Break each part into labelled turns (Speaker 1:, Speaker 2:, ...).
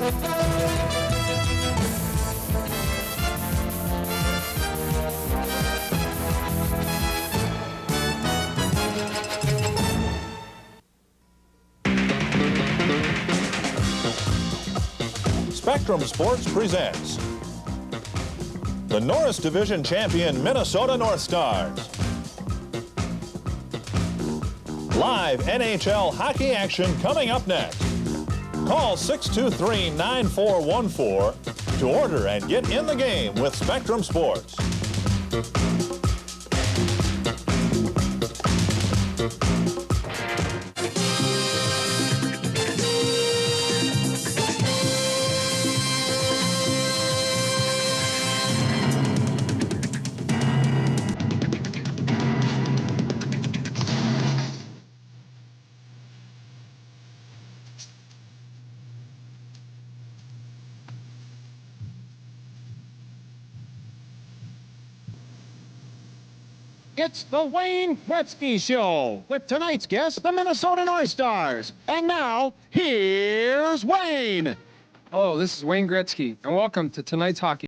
Speaker 1: Spectrum Sports presents the Norris Division champion Minnesota North Stars. Live NHL hockey action coming up next. Call 623-9414 to order and get in the game with Spectrum Sports.
Speaker 2: It's the Wayne Gretzky Show with tonight's guest, the Minnesota North Stars. And now, here's Wayne.
Speaker 3: Hello, this is Wayne Gretzky, and welcome to tonight's hockey.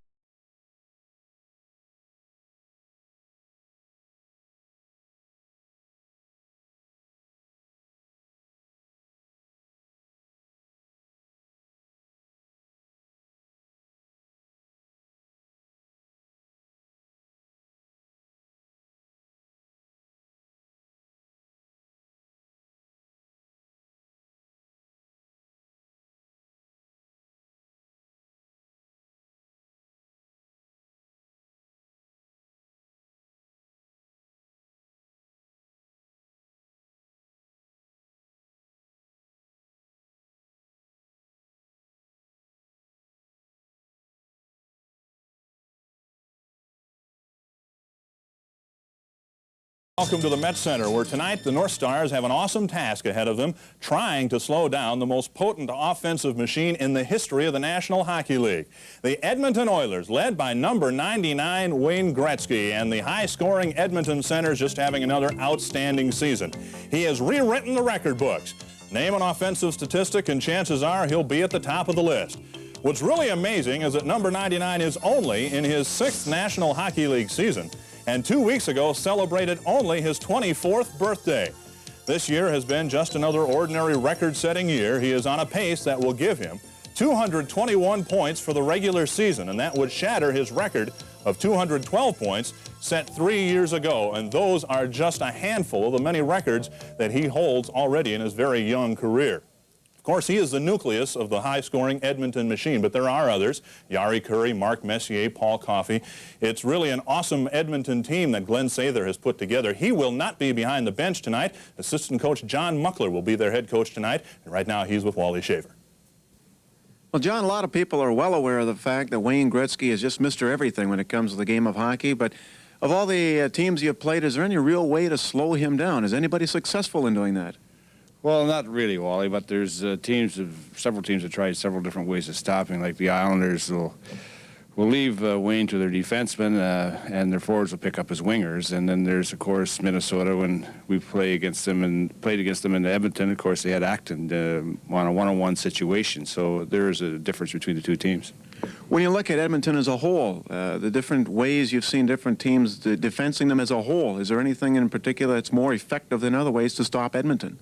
Speaker 1: Welcome to the Met Center, where tonight the North Stars have an awesome task ahead of them, trying to slow down the most potent offensive machine in the history of the National Hockey League. The Edmonton Oilers, led by number 99 Wayne Gretzky, and the high-scoring Edmonton Centers just having another outstanding season. He has rewritten the record books. Name an offensive statistic and chances are he'll be at the top of the list. What's really amazing is that number 99 is only in his 6th National Hockey League season, and 2 weeks ago celebrated only his 24th birthday. This year has been just another ordinary record-setting year. He is on a pace that will give him 221 points for the regular season, and that would shatter his record of 212 points set 3 years ago, and those are just a handful of the many records that he holds already in his very young career. Of course, he is the nucleus of the high-scoring Edmonton machine, but there are others. Yari Curry, Mark Messier, Paul Coffey. It's really an awesome Edmonton team that Glenn Sather has put together. He will not be behind the bench tonight. Assistant coach John Muckler will be their head coach tonight, and right now he's with Wally Shaver.
Speaker 4: Well, John, a lot of people are well aware of the fact that Wayne Gretzky is just Mr. Everything when it comes to the game of hockey, but of all the teams you've played, is there any real way to slow him down? Is anybody successful in doing that?
Speaker 5: Well, not really, Wally, but there's several teams that tried several different ways of stopping. Like the Islanders will leave Wayne to their defensemen, and their forwards will pick up his wingers. And then there's, of course, Minnesota. When we played against them in Edmonton, of course, they had Acton on a one-on-one situation. So there is a difference between the two teams.
Speaker 4: When you look at Edmonton as a whole, the different ways you've seen different teams defensing them as a whole, is there anything in particular that's more effective than other ways to stop Edmonton?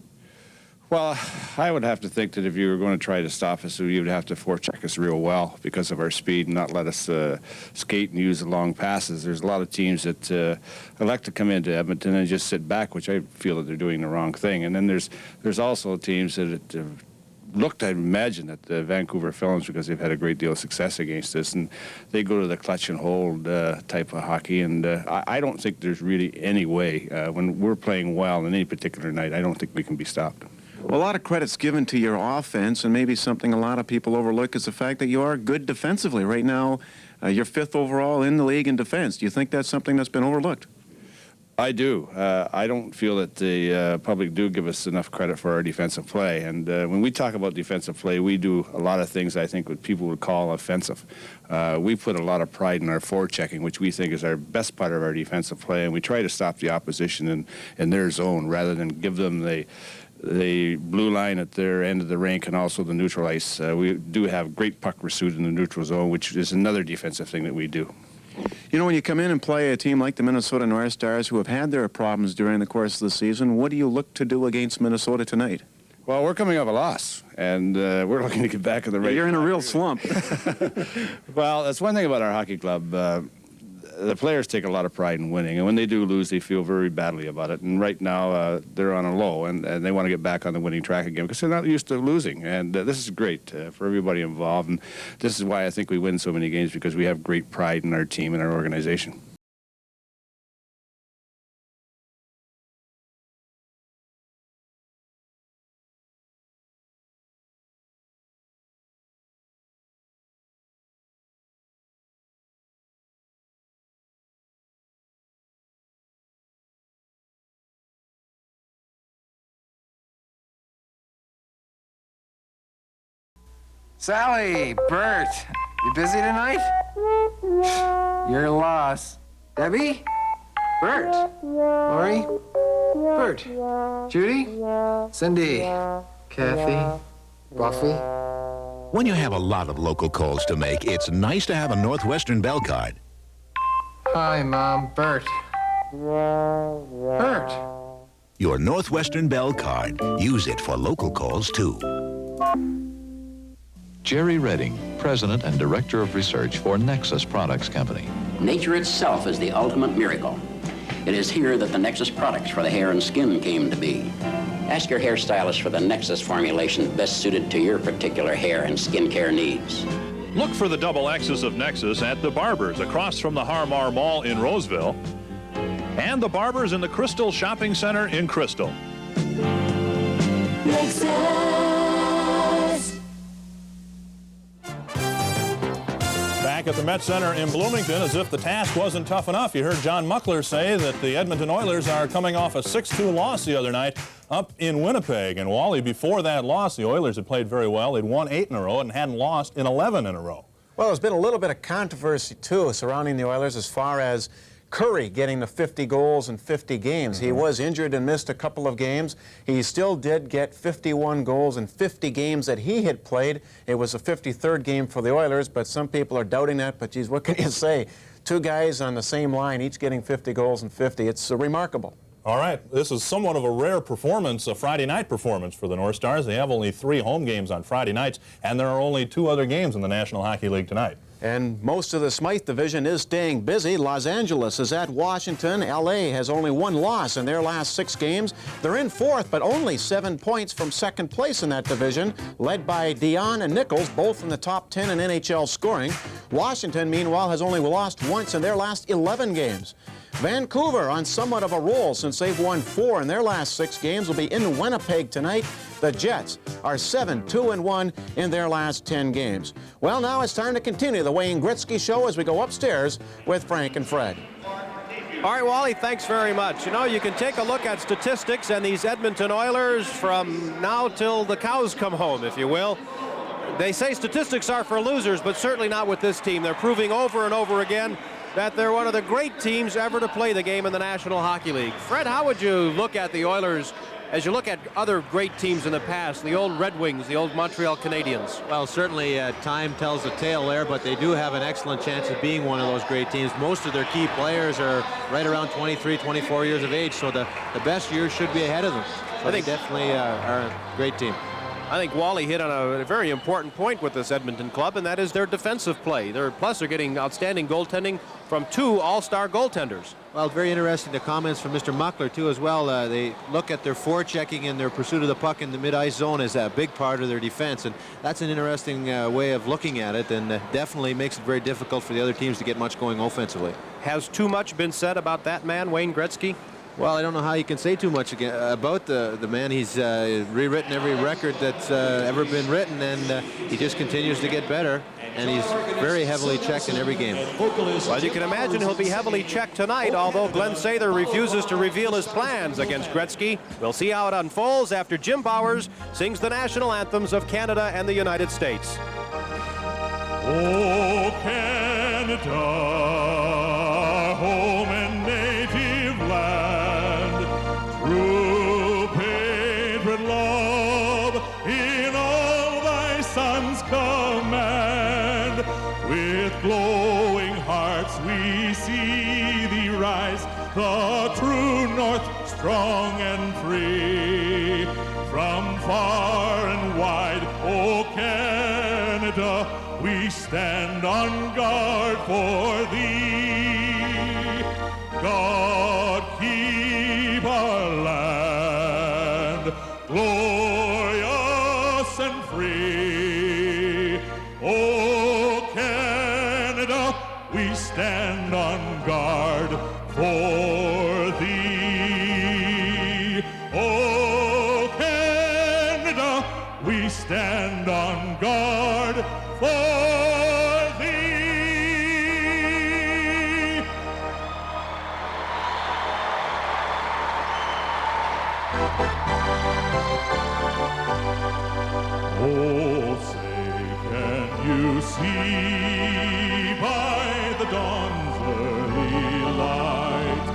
Speaker 5: Well, I would have to think that if you were going to try to stop us, you would have to forecheck us real well because of our speed and not let us skate and use the long passes. There's a lot of teams that elect to come into Edmonton and just sit back, which I feel that they're doing the wrong thing. And then there's also teams that looked, I imagine, at the Vancouver Films because they've had a great deal of success against us, and they go to the clutch and hold type of hockey. And I don't think there's really any way when we're playing well on any particular night, I don't think we can be stopped.
Speaker 4: Well, a lot of credit's given to your offense, and maybe something a lot of people overlook is the fact that you are good defensively. Right now, you're 5th overall in the league in defense. Do you think that's something that's been overlooked?
Speaker 5: I do. I don't feel that the public do give us enough credit for our defensive play. And when we talk about defensive play, we do a lot of things I think what people would call offensive. We put a lot of pride in our forechecking, which we think is our best part of our defensive play, and we try to stop the opposition in their zone rather than give them the the blue line at their end of the rink and also the neutral ice. We do have great puck pursuit in the neutral zone, which is another defensive thing that we do.
Speaker 4: You know, when you come in and play a team like the Minnesota North Stars, who have had their problems during the course of the season, what do you look to do against Minnesota tonight?
Speaker 5: Well, we're coming off a loss, and we're looking to get back in the race.
Speaker 4: You're in a real slump.
Speaker 5: Well, that's one thing about our hockey club. The players take a lot of pride in winning, and when they do lose, they feel very badly about it. And right now, they're on a low, and they want to get back on the winning track again because they're not used to losing. And this is great for everybody involved, and this is why I think we win so many games, because we have great pride in our team and our organization.
Speaker 6: Sally, Bert, you busy tonight? You're lost. Debbie? Bert? Lori? Bert? Judy? Cindy? Kathy? Buffy?
Speaker 7: When you have a lot of local calls to make, it's nice to have a Northwestern Bell card.
Speaker 6: Hi, Mom. Bert. Bert.
Speaker 7: Your Northwestern Bell card. Use it for local calls, too.
Speaker 8: Jerry Redding, President and Director of Research for Nexus Products Company.
Speaker 9: Nature itself is the ultimate miracle. It is here that the Nexus products for the hair and skin came to be. Ask your hairstylist for the Nexus formulation best suited to your particular hair and skin care needs.
Speaker 1: Look for the double X's of Nexus at the Barbers across from the Harmar Mall in Roseville and the Barbers in the Crystal Shopping Center in Crystal.
Speaker 10: Nexus.
Speaker 1: Back at the Met Center in Bloomington, as if the task wasn't tough enough, you heard John Muckler say that the Edmonton Oilers are coming off a 6-2 loss the other night up in Winnipeg. And Wally, before that loss, the Oilers had played very well. They'd won 8 in a row and hadn't lost in 11 in a row.
Speaker 4: Well, there's been a little bit of controversy, too, surrounding the Oilers as far as Curry getting the 50 goals in 50 games. He was injured and missed a couple of games. He still did get 51 goals in 50 games that he had played. It was a 53rd game for the Oilers, but some people are doubting that. But, geez, what can you say? 2 guys on the same line, each getting 50 goals in 50. It's remarkable.
Speaker 1: All right, this is somewhat of a rare performance, a Friday night performance for the North Stars. They have only 3 home games on Friday nights, and there are only 2 other games in the National Hockey League tonight.
Speaker 4: And most of the Smythe division is staying busy. Los Angeles is at Washington. L.A. has only 1 loss in their last 6 games. They're in 4th, but only 7 points from 2nd place in that division, led by Dion and Nichols, both in the top 10 in NHL scoring. Washington, meanwhile, has only lost once in their last 11 games. Vancouver on somewhat of a roll since they've won 4 in their last 6 games. Will be in Winnipeg tonight. The Jets are 7-2-1 in their last 10 games. Well, now it's time to continue the Wayne Gretzky Show as we go upstairs with Frank and Fred.
Speaker 11: All right, Wally, thanks very much. You know, you can take a look at statistics and these Edmonton Oilers from now till the cows come home, if you will. They say statistics are for losers, but certainly not with this team. They're proving over and over again that they're one of the great teams ever to play the game in the National Hockey League. Fred, how would you look at the Oilers as you look at other great teams in the past, the old Red Wings, the old Montreal Canadiens?
Speaker 12: Well, certainly time tells the tale there, but they do have an excellent chance of being one of those great teams. Most of their key players are right around 23, 24 years of age, so the best years should be ahead of them. So they definitely are a great team.
Speaker 11: I think Wally hit on a very important point with this Edmonton club, and that is their defensive play. Plus, they're getting outstanding goaltending from 2 all-star goaltenders.
Speaker 12: Well, very interesting, the comments from Mr. Muckler, too, as well. They look at their forechecking and their pursuit of the puck in the mid-ice zone as a big part of their defense, and that's an interesting way of looking at it, and definitely makes it very difficult for the other teams to get much going offensively.
Speaker 11: Has too much been said about that man, Wayne Gretzky?
Speaker 12: Well, I don't know how you can say too much about the man. He's rewritten every record that's ever been written, and he just continues to get better, and he's very heavily checked in every game.
Speaker 11: Well, you can imagine he'll be heavily checked tonight, although Glenn Sather refuses to reveal his plans against Gretzky. We'll see how it unfolds after Jim Bowers sings the national anthems of Canada and the United States.
Speaker 1: Oh, Canada, home and native land, true patriot
Speaker 10: glowing hearts we see thee rise, the true north, strong and free. From far and wide, O Canada, we stand on guard for thee. God keep our land glorious and free. O Canada, we stand on guard for thee. O Canada, we stand on guard for thee. Oh, say, can you see by the dawn's early light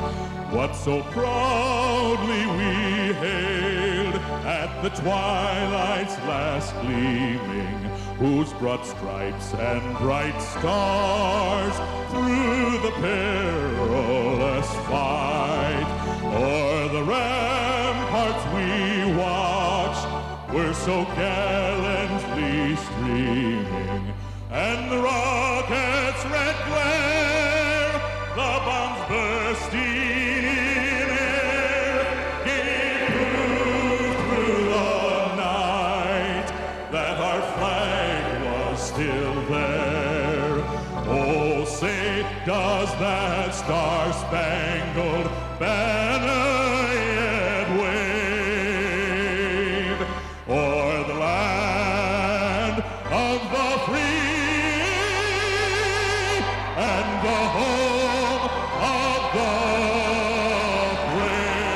Speaker 10: what so proudly we hailed at the twilight's last gleaming, whose broad stripes and bright stars through the perilous fight o'er the ramparts we watched were so gallantly streaming, and the rocket's red glare, the bombs bursting in air, gave proof through the night that our flag was still there. Oh, say, does that star-spangled banner yet wave o'er the land of the free and the home of the brave?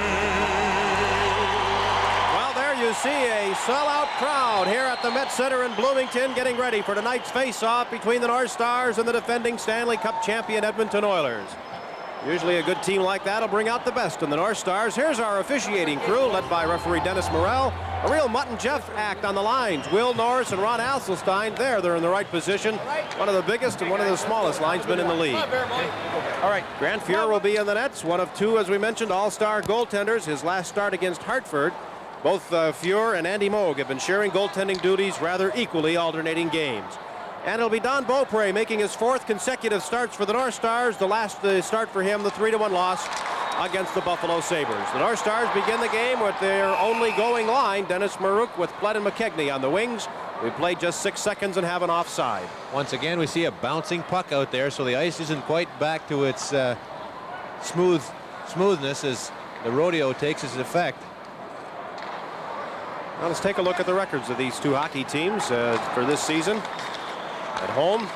Speaker 11: Well, there you see a sellout crowd here at the Met Center in Bloomington getting ready for tonight's face-off between the North Stars and the defending Stanley Cup champion Edmonton Oilers. Usually a good team like that will bring out the best in the North Stars. Here's our officiating crew, led by referee Dennis Morrell. A real Mutt and Jeff act on the lines. Will Norris and Ron Asselstein, they're in the right position. One of the biggest and one of the smallest linesmen in the league. All right, Grant Fuhr will be in the nets. One of two, as we mentioned, all-star goaltenders. His last start against Hartford. Both Fuhr and Andy Moog have been sharing goaltending duties rather equally, alternating games. And it'll be Don Beaupre making his fourth consecutive starts for the North Stars. The last start for him, the 3-1 loss against the Buffalo Sabres. The North Stars begin the game with their only going line, Dennis Marouk with Plett and McKegney on the wings. We played just 6 seconds and have an offside.
Speaker 12: Once again, we see a bouncing puck out there, so the ice isn't quite back to its smoothness as the rodeo takes its effect.
Speaker 11: Now let's take a look at the records of these two hockey teams for this season. At home,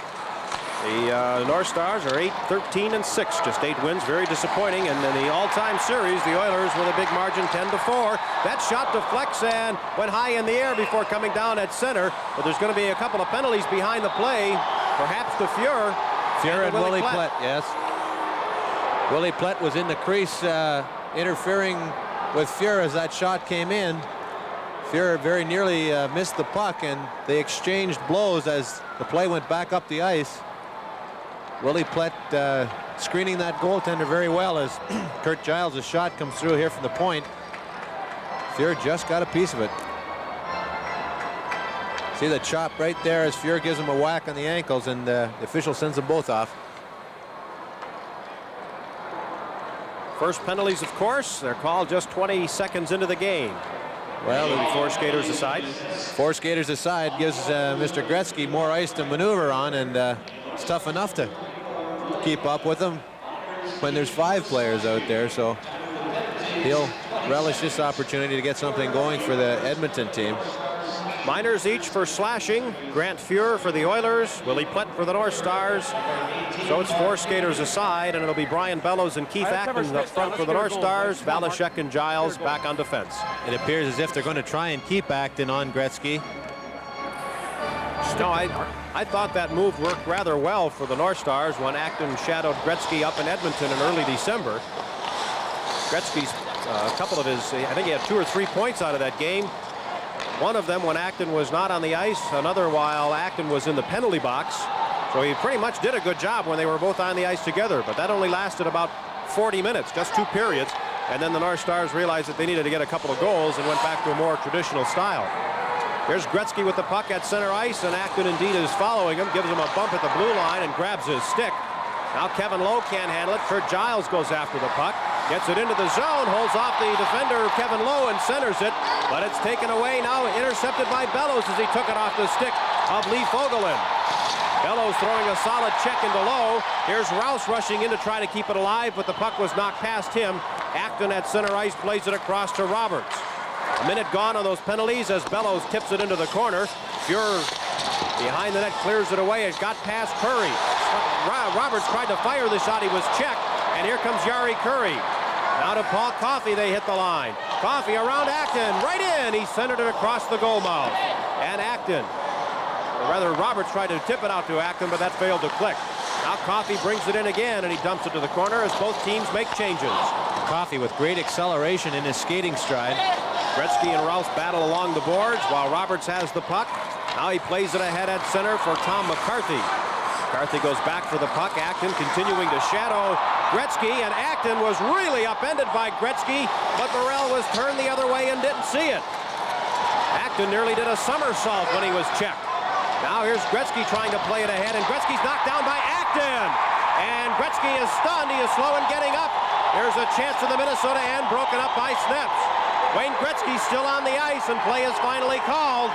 Speaker 11: the North Stars are 8-13-6, just 8 wins, very disappointing. And in the all-time series, the Oilers with a big margin, 10-4. That shot deflects and went high in the air before coming down at center. But there's going to be a couple of penalties behind the play, perhaps to Fuhr.
Speaker 12: Fuhr and Willie Plett, yes. Willie Plett was in the crease interfering with Fuhr as that shot came in. Fuhr very nearly missed the puck, and they exchanged blows as the play went back up the ice. Willie Plett screening that goaltender very well as Kurt Giles' shot comes through here from the point. Fuhr just got a piece of it. See the chop right there as Fuhr gives him a whack on the ankles, and the official sends them both off.
Speaker 11: First penalties, of course, they're called just 20 seconds into the game. Well, the four skaters aside.
Speaker 12: Four skaters aside gives Mr. Gretzky more ice to maneuver on, and it's tough enough to keep up with him when there's 5 players out there, so he'll relish this opportunity to get something going for the Edmonton team.
Speaker 11: Minors each for slashing. Grant Fuhr for the Oilers, Willie Plett for the North Stars. So it's 4 skaters aside, and it'll be Brian Bellows and Keith Atkins up front for the North Stars. Valashek and Giles back on defense.
Speaker 12: It appears as if they're going to try and keep Acton on Gretzky.
Speaker 11: No, I thought that move worked rather well for the North Stars when Acton shadowed Gretzky up in Edmonton in early December. Gretzky's a couple of his, I think he had 2 or 3 points out of that game. One of them when Acton was not on the ice, another while Acton was in the penalty box. So he pretty much did a good job when they were both on the ice together, but that only lasted about 40 minutes, just 2 periods. And then the North Stars realized that they needed to get a couple of goals and went back to a more traditional style. Here's Gretzky with the puck at center ice, and Acton indeed is following him, gives him a bump at the blue line and grabs his stick. Now Kevin Lowe can't handle it. Kurt Giles goes after the puck, gets it into the zone, holds off the defender Kevin Lowe and centers it, but it's taken away now, intercepted by Bellows as he took it off the stick of Lee Fogelin. Bellows throwing a solid check into Lowe. Here's Rouse rushing in to try to keep it alive, but the puck was knocked past him. Acton at center ice plays it across to Roberts. A minute gone on those penalties as Bellows tips it into the corner. Fuhrer behind the net clears it away. It got past Curry. Roberts tried to fire the shot. He was checked. And here comes Jari Kurri. Now to Paul Coffey. They hit the line. Coffey around Acton. Right in. He centered it across the goal mouth. And Acton, or rather Roberts tried to tip it out to Acton, but that failed to click. Now Coffey brings it in again, and he dumps it to the corner as both teams make changes.
Speaker 12: Coffey with great acceleration in his skating stride.
Speaker 11: Gretzky and Rouse battle along the boards while Roberts has the puck. Now he plays it ahead at center for Tom McCarthy. McCarthy goes back for the puck. Acton continuing to shadow Gretzky, and Acton was really upended by Gretzky, but Burrell was turned the other way and didn't see it. Acton nearly did a somersault when he was checked. Now here's Gretzky trying to play it ahead, and Gretzky's knocked down by Acton. And Gretzky is stunned. He is slow in getting up. There's a chance for the Minnesota end, broken up by Sneps. Wayne Gretzky still on the ice, and play is finally called.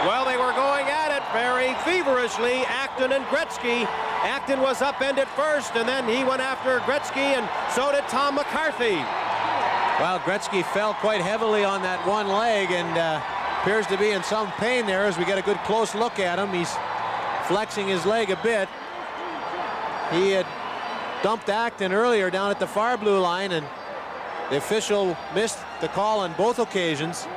Speaker 11: Well, they were going at it very feverishly, Acton and Gretzky. Acton was upended first, and then he went after Gretzky, and so did Tom McCarthy.
Speaker 12: Well, Gretzky fell quite heavily on that one leg and appears to be in some pain there as we get a good close look at him. He's flexing his leg a bit. He had dumped Acton earlier down at the far blue line, and the official missed the call on both occasions.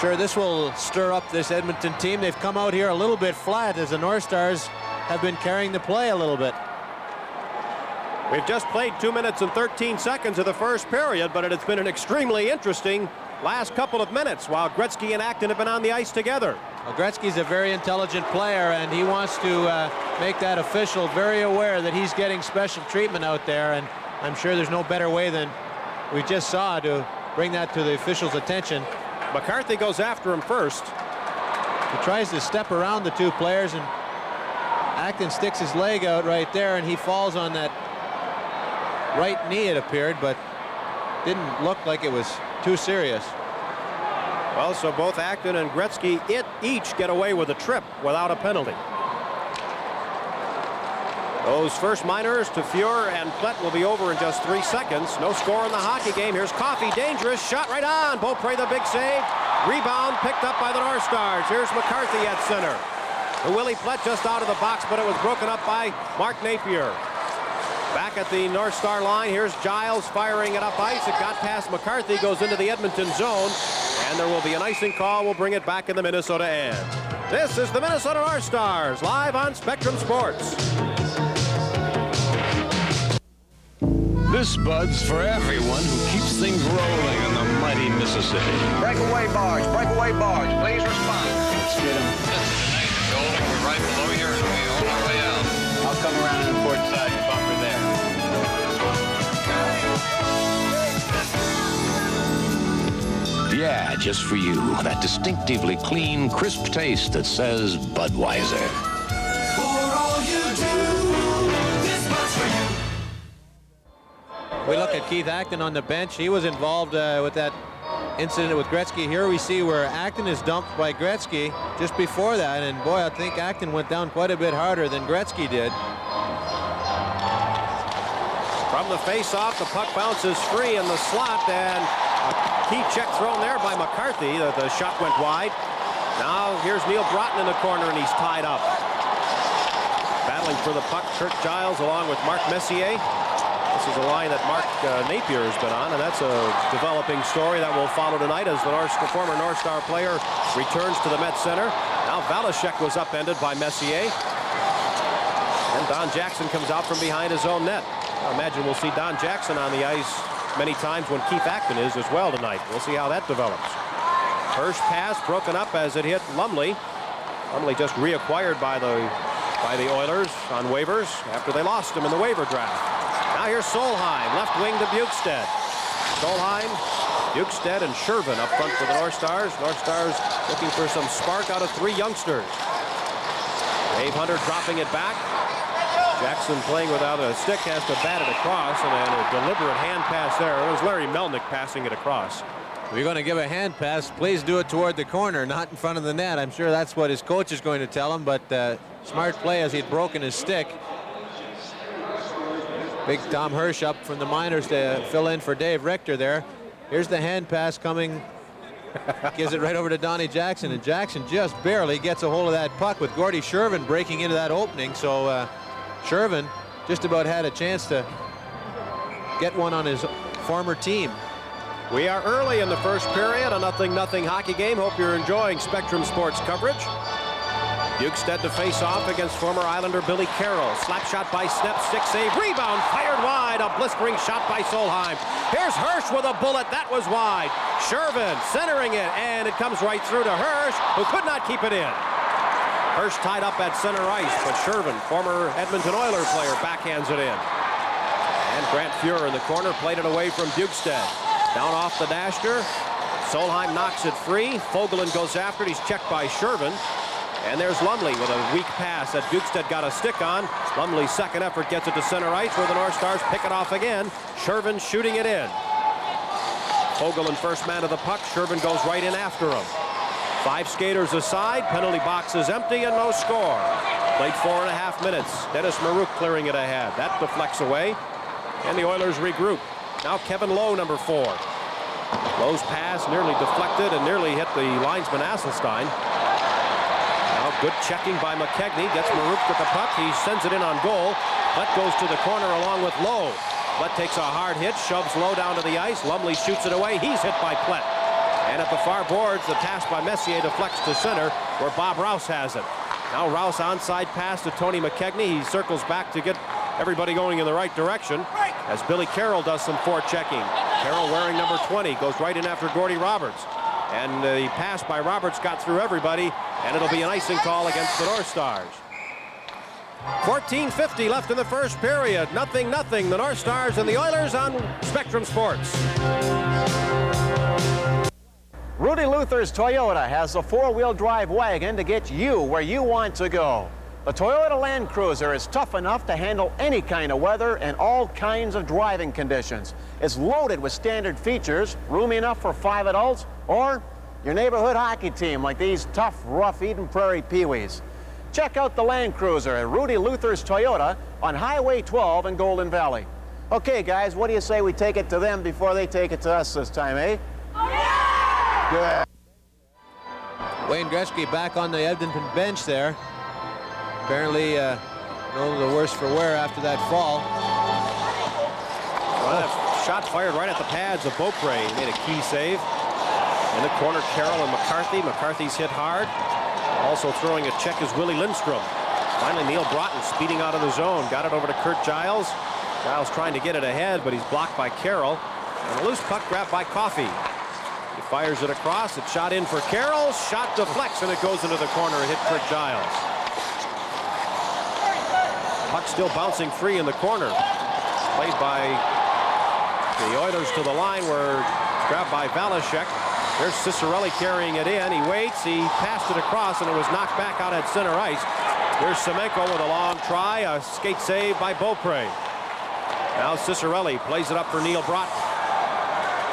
Speaker 12: Sure, this will stir up this Edmonton team. They've come out here a little bit flat as the North Stars have been carrying the play a little bit.
Speaker 11: We've just played 2 minutes and 13 seconds of the first period, but it's been an extremely interesting last couple of minutes while Gretzky and Acton have been on the ice together.
Speaker 12: Well, Gretzky's a very intelligent player, and he wants to make that official very aware that he's getting special treatment out there, and I'm sure there's no better way than we just saw to bring that to the official's attention.
Speaker 11: McCarthy goes after him first.
Speaker 12: He tries to step around the two players, and Acton sticks his leg out right there, and he falls on that right knee, it appeared, but didn't look like it was too serious.
Speaker 11: Well, so both Acton and Gretzky each get away with a trip without a penalty. Those first minors to Fuhrer and Plett will be over in just 3 seconds. No score in the hockey game. Here's Coffey, dangerous, shot right on. Beaupre the big save. Rebound picked up by the North Stars. Here's McCarthy at center. Willie Plett just out of the box, but it was broken up by Mark Napier. Back at the North Star line, here's Giles firing it up ice. It got past McCarthy, goes into the Edmonton zone, and there will be an icing call. We'll bring it back in the Minnesota end. This is the Minnesota North Stars, live on Spectrum Sports.
Speaker 13: This Bud's for everyone who keeps things rolling in the mighty Mississippi.
Speaker 14: Breakaway barge, please respond.
Speaker 13: Let's get him.
Speaker 14: Shoaling, we're right below here and we on our way out.
Speaker 13: I'll come around on the port side and bumper there. Yeah, just for you. That distinctively clean, crisp taste that says Budweiser.
Speaker 10: For all you do, this Bud's for you.
Speaker 12: We look at Keith Acton on the bench. He was involved with that incident with Gretzky. Here we see where Acton is dumped by Gretzky just before that, and boy, I think Acton went down quite a bit harder than Gretzky did.
Speaker 11: From the face-off, the puck bounces free in the slot, and a key check thrown there by McCarthy. The shot went wide. Now here's Neil Broughton in the corner, and he's tied up. Battling for the puck, Kurt Giles along with Mark Messier. This is a line that Mark Napier has been on, and that's a developing story that will follow tonight as the former North Star player returns to the Met Center. Now Valashek was upended by Messier. And Don Jackson comes out from behind his own net. I imagine we'll see Don Jackson on the ice many times when Keith Acton is as well tonight. We'll see how that develops. First pass broken up as it hit Lumley. Normally just reacquired by the Oilers on waivers after they lost him in the waiver draft. Now here's Solheim, left wing to Bukestad. Solheim, Bukestad, and Shervin up front for the North Stars. North Stars looking for some spark out of 3 youngsters. Dave Hunter dropping it back. Jackson playing without a stick, has to bat it across, and then a deliberate hand pass there. It was Larry Melnick passing it across.
Speaker 12: If you're going to give a hand pass, please do it toward the corner, not in front of the net. I'm sure that's what his coach is going to tell him, but smart play as he'd broken his stick. Big Tom Hirsch up from the minors to fill in for Dave Richter there. Here's the hand pass coming. Gives it right over to Donnie Jackson, and Jackson just barely gets a hold of that puck with Gordy Shervin breaking into that opening. So Shervin just about had a chance to get one on his former team.
Speaker 11: We are early in the first period, a 0-0 hockey game. Hope you're enjoying Spectrum Sports coverage. Bukestad to face off against former Islander Billy Carroll. Slap shot by Snep, stick save, rebound, fired wide, a blistering shot by Solheim. Here's Hirsch with a bullet, that was wide. Shervin centering it, and it comes right through to Hirsch, who could not keep it in. Hirsch tied up at center ice, but Shervin, former Edmonton Oilers player, backhands it in. And Grant Fuhrer in the corner played it away from Bukestad. Down off the dasher, Solheim knocks it free. Fogelin goes after it, he's checked by Shervin. And there's Lumley with a weak pass that Bukestad got a stick on. Lumley's second effort gets it to center ice where the North Stars pick it off again. Shervin shooting it in. Fogelin first man of the puck. Shervin goes right in after him. 5 skaters aside. Penalty box is empty and no score. Played 4.5 minutes. Dennis Marouk clearing it ahead. That deflects away. And the Oilers regroup. Now Kevin Lowe, number 4. Lowe's pass nearly deflected and nearly hit the linesman Asselstein. Good checking by McKegney. Gets Marouk with the puck. He sends it in on goal. Lett goes to the corner along with Lowe. Lett takes a hard hit, shoves Lowe down to the ice. Lumley shoots it away. He's hit by Plett. And at the far boards, the pass by Messier deflects to center where Bob Rouse has it. Now Rouse onside pass to Tony McKegney. He circles back to get everybody going in the right direction as Billy Carroll does some forechecking. Carroll wearing number 20 goes right in after Gordy Roberts. And the pass by Roberts got through everybody, and it'll be an icing call against the North Stars. 14:50 left in the first period. 0-0. The North Stars and the Oilers on Spectrum Sports.
Speaker 2: Rudy Luther's Toyota has a 4-wheel drive wagon to get you where you want to go. The Toyota Land Cruiser is tough enough to handle any kind of weather and all kinds of driving conditions. It's loaded with standard features, roomy enough for 5 adults, or your neighborhood hockey team like these tough, rough Eden Prairie Pee-wees. Check out the Land Cruiser at Rudy Luther's Toyota on Highway 12 in Golden Valley. Okay, guys, what do you say we take it to them before they take it to us this time, eh? Oh, yeah! Good.
Speaker 12: Wayne Gretzky back on the Edmonton bench there. Apparently, no the worse for wear after that fall.
Speaker 11: Well, that shot fired right at the pads of Beaupre. He made a key save. In the corner, Carroll and McCarthy. McCarthy's hit hard. Also throwing a check is Willie Lindstrom. Finally, Neil Broughton speeding out of the zone. Got it over to Kurt Giles. Giles trying to get it ahead, but he's blocked by Carroll. And a loose puck grabbed by Coffey. He fires it across. It's shot in for Carroll. Shot deflects, and it goes into the corner and hit Kurt Giles. Puck still bouncing free in the corner. Played by the Oilers to the line where it's grabbed by Valashek. There's Cicerelli carrying it in. He waits. He passed it across, and it was knocked back out at center ice. There's Semenko with a long try. A skate save by Beaupre. Now Cicerelli plays it up for Neil Broughton.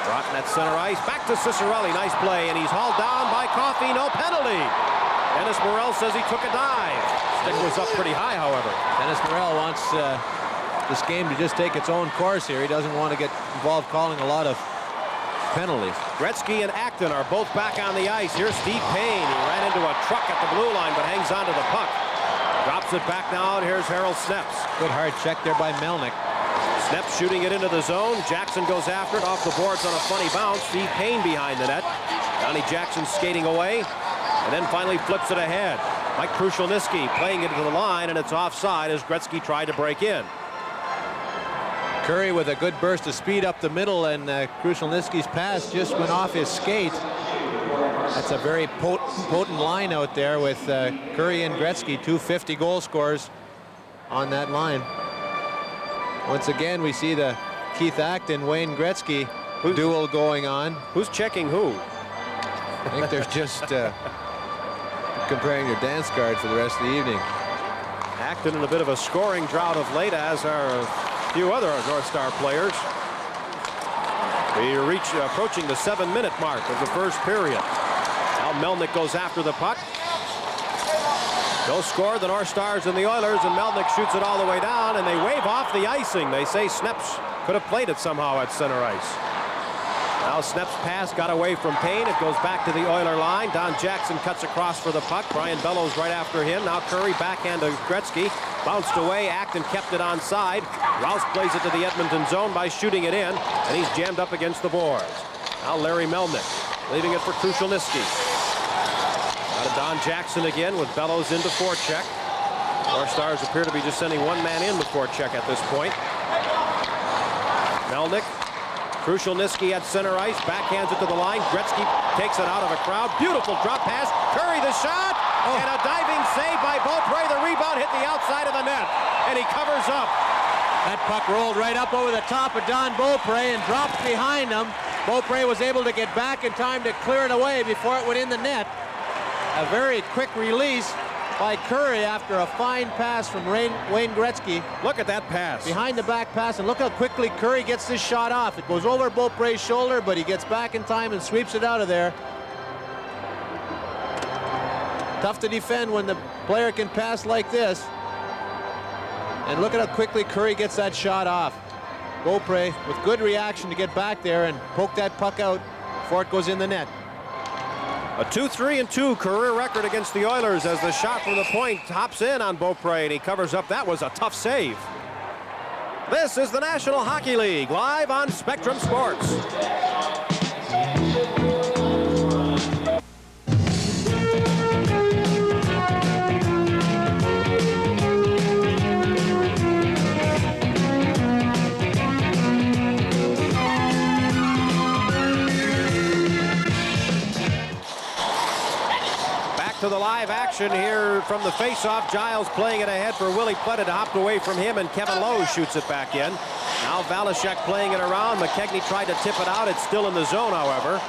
Speaker 11: Broughton at center ice. Back to Cicerelli. Nice play, and he's hauled down by Coffey. No penalty. Dennis Morel says he took a dive. Stick was up pretty high, however.
Speaker 12: Dennis Morel wants this game to just take its own course here. He doesn't want to get involved calling a lot of penalties.
Speaker 11: Gretzky and Acton are both back on the ice. Here's Steve Payne. He ran into a truck at the blue line, but hangs onto the puck. Drops it back now, and here's Harold Sneps.
Speaker 12: Good hard check there by Melnick.
Speaker 11: Sneps shooting it into the zone. Jackson goes after it off the boards on a funny bounce. Steve Payne behind the net. Donnie Jackson skating away, and then finally flips it ahead. Mike Krushelnyski playing it to the line, and it's offside as Gretzky tried to break in.
Speaker 12: Curry with a good burst of speed up the middle, and Krushelnyski's pass just went off his skate. That's a very potent line out there with Curry and Gretzky, 250 goal scorers on that line. Once again, we see the Keith Acton, Wayne Gretzky duel going on.
Speaker 11: Who's checking who?
Speaker 12: I think they're just comparing their dance card for the rest of the evening.
Speaker 11: Acton in a bit of a scoring drought of late, as are a few other North Star players. We reach approaching the 7-minute mark of the first period. Now Melnick goes after the puck. No score, the North Stars and the Oilers, and Melnick shoots it all the way down, and they wave off the icing. They say Sneps could have played it somehow at center ice. Now Sneps' pass got away from Payne. It goes back to the Oiler line. Don Jackson cuts across for the puck. Brian Bellows right after him. Now Curry backhand to Gretzky. Bounced away. Acton kept it onside. Rouse plays it to the Edmonton zone by shooting it in, and he's jammed up against the boards. Now Larry Melnick leaving it for Krushelnyski. Now to Don Jackson again with Bellows into forecheck. North Stars appear to be just sending one man in the forecheck at this point. Melnick. Krushelnyski at center ice, backhands it to the line. Gretzky takes it out of a crowd. Beautiful drop pass. Curry the shot, and a diving save by Beaupre. The rebound hit the outside of the net, and he covers up.
Speaker 2: That puck rolled right up over the top of Don Beaupre and dropped behind him. Beaupre was able to get back in time to clear it away before it went in the net. A very quick release by Curry after a fine pass from Wayne Gretzky.
Speaker 11: Look at that pass.
Speaker 2: Behind the back pass, and look how quickly Curry gets this shot off. It goes over Beaupre's shoulder, but he gets back in time and sweeps it out of there. Tough to defend when the player can pass like this. And look at how quickly Curry gets that shot off. Beaupre with good reaction to get back there and poke that puck out before it goes in the net.
Speaker 11: A 2-3-2 career record against the Oilers as the shot from the point hops in on Beaupre, and he covers up. That was a tough save. This is the National Hockey League, live on Spectrum Sports. To the live action here from the faceoff. Giles playing it ahead for Willie Plett. Hopped away from him, and Kevin Lowe shoots it back in. Now Valashek playing it around. McKegney tried to tip it out. It's still in the zone, however.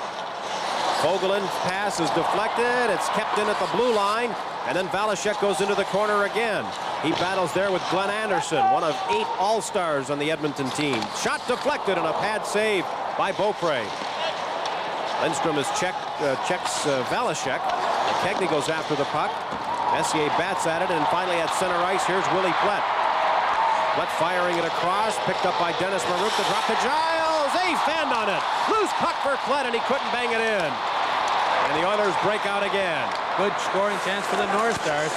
Speaker 11: Vogelin's pass is deflected. It's kept in at the blue line, and then Valashek goes into the corner again. He battles there with Glenn Anderson, one of 8 All-Stars on the Edmonton team. Shot deflected, and a pad save by Beaupre. Lindstrom checks Valashek. McKegney goes after the puck. Messier bats at it, and finally at center ice, here's Willie Plett. Plett firing it across, picked up by Dennis Marouk. The drop to Giles. A fend on it. Loose puck for Plett, and he couldn't bang it in. And the Oilers break out again.
Speaker 2: Good scoring chance for the North Stars.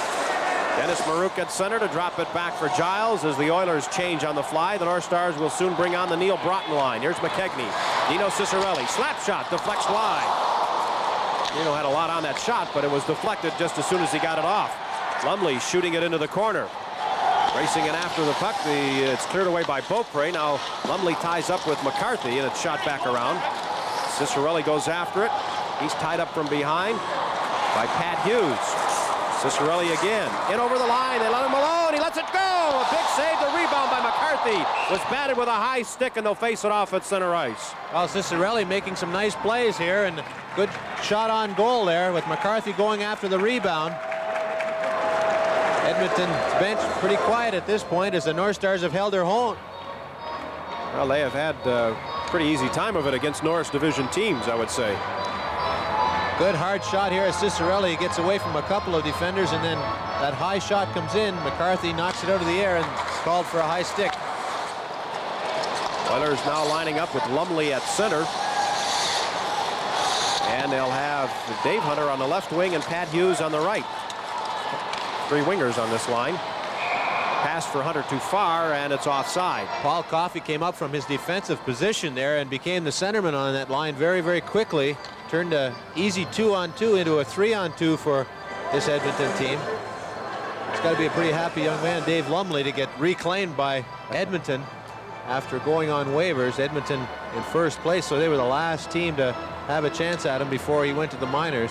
Speaker 11: Dennis Marouk at center to drop it back for Giles as the Oilers change on the fly. The North Stars will soon bring on the Neil Broughton line. Here's McKegney. Dino Ciccarelli. Slap shot. Deflects wide. Dino had a lot on that shot, but it was deflected just as soon as he got it off. Lumley shooting it into the corner. Racing in after the puck. It's cleared away by Beaupre. Now Lumley ties up with McCarthy, and it's shot back around. Ciccarelli goes after it. He's tied up from behind by Pat Hughes. Ciccarelli again. In over the line. They let him alone. He lets it go. A big save. The rebound by McCarthy was batted with a high stick, and they'll face it off at center ice.
Speaker 2: Well, Ciccarelli making some nice plays here, and good shot on goal there with McCarthy going after the rebound. Edmonton's bench pretty quiet at this point as the North Stars have held their own.
Speaker 11: Well, they have had a pretty easy time of it against Norris Division teams, I would say.
Speaker 2: Good hard shot here as Ciccarelli. He gets away from a couple of defenders, and then that high shot comes in. McCarthy knocks it out of the air and called for a high stick.
Speaker 11: Oilers now lining up with Lumley at center. And they'll have Dave Hunter on the left wing and Pat Hughes on the right. 3 wingers on this line. Pass for Hunter too far, and it's offside.
Speaker 2: Paul Coffey came up from his defensive position there and became the centerman on that line very, very quickly. Turned a easy 2-on-2 into a 3-on-2 for this Edmonton team. It's got to be a pretty happy young man, Dave Lumley, to get reclaimed by Edmonton after going on waivers. Edmonton in first place, so they were the last team to
Speaker 12: have a chance at him before he went to the minors.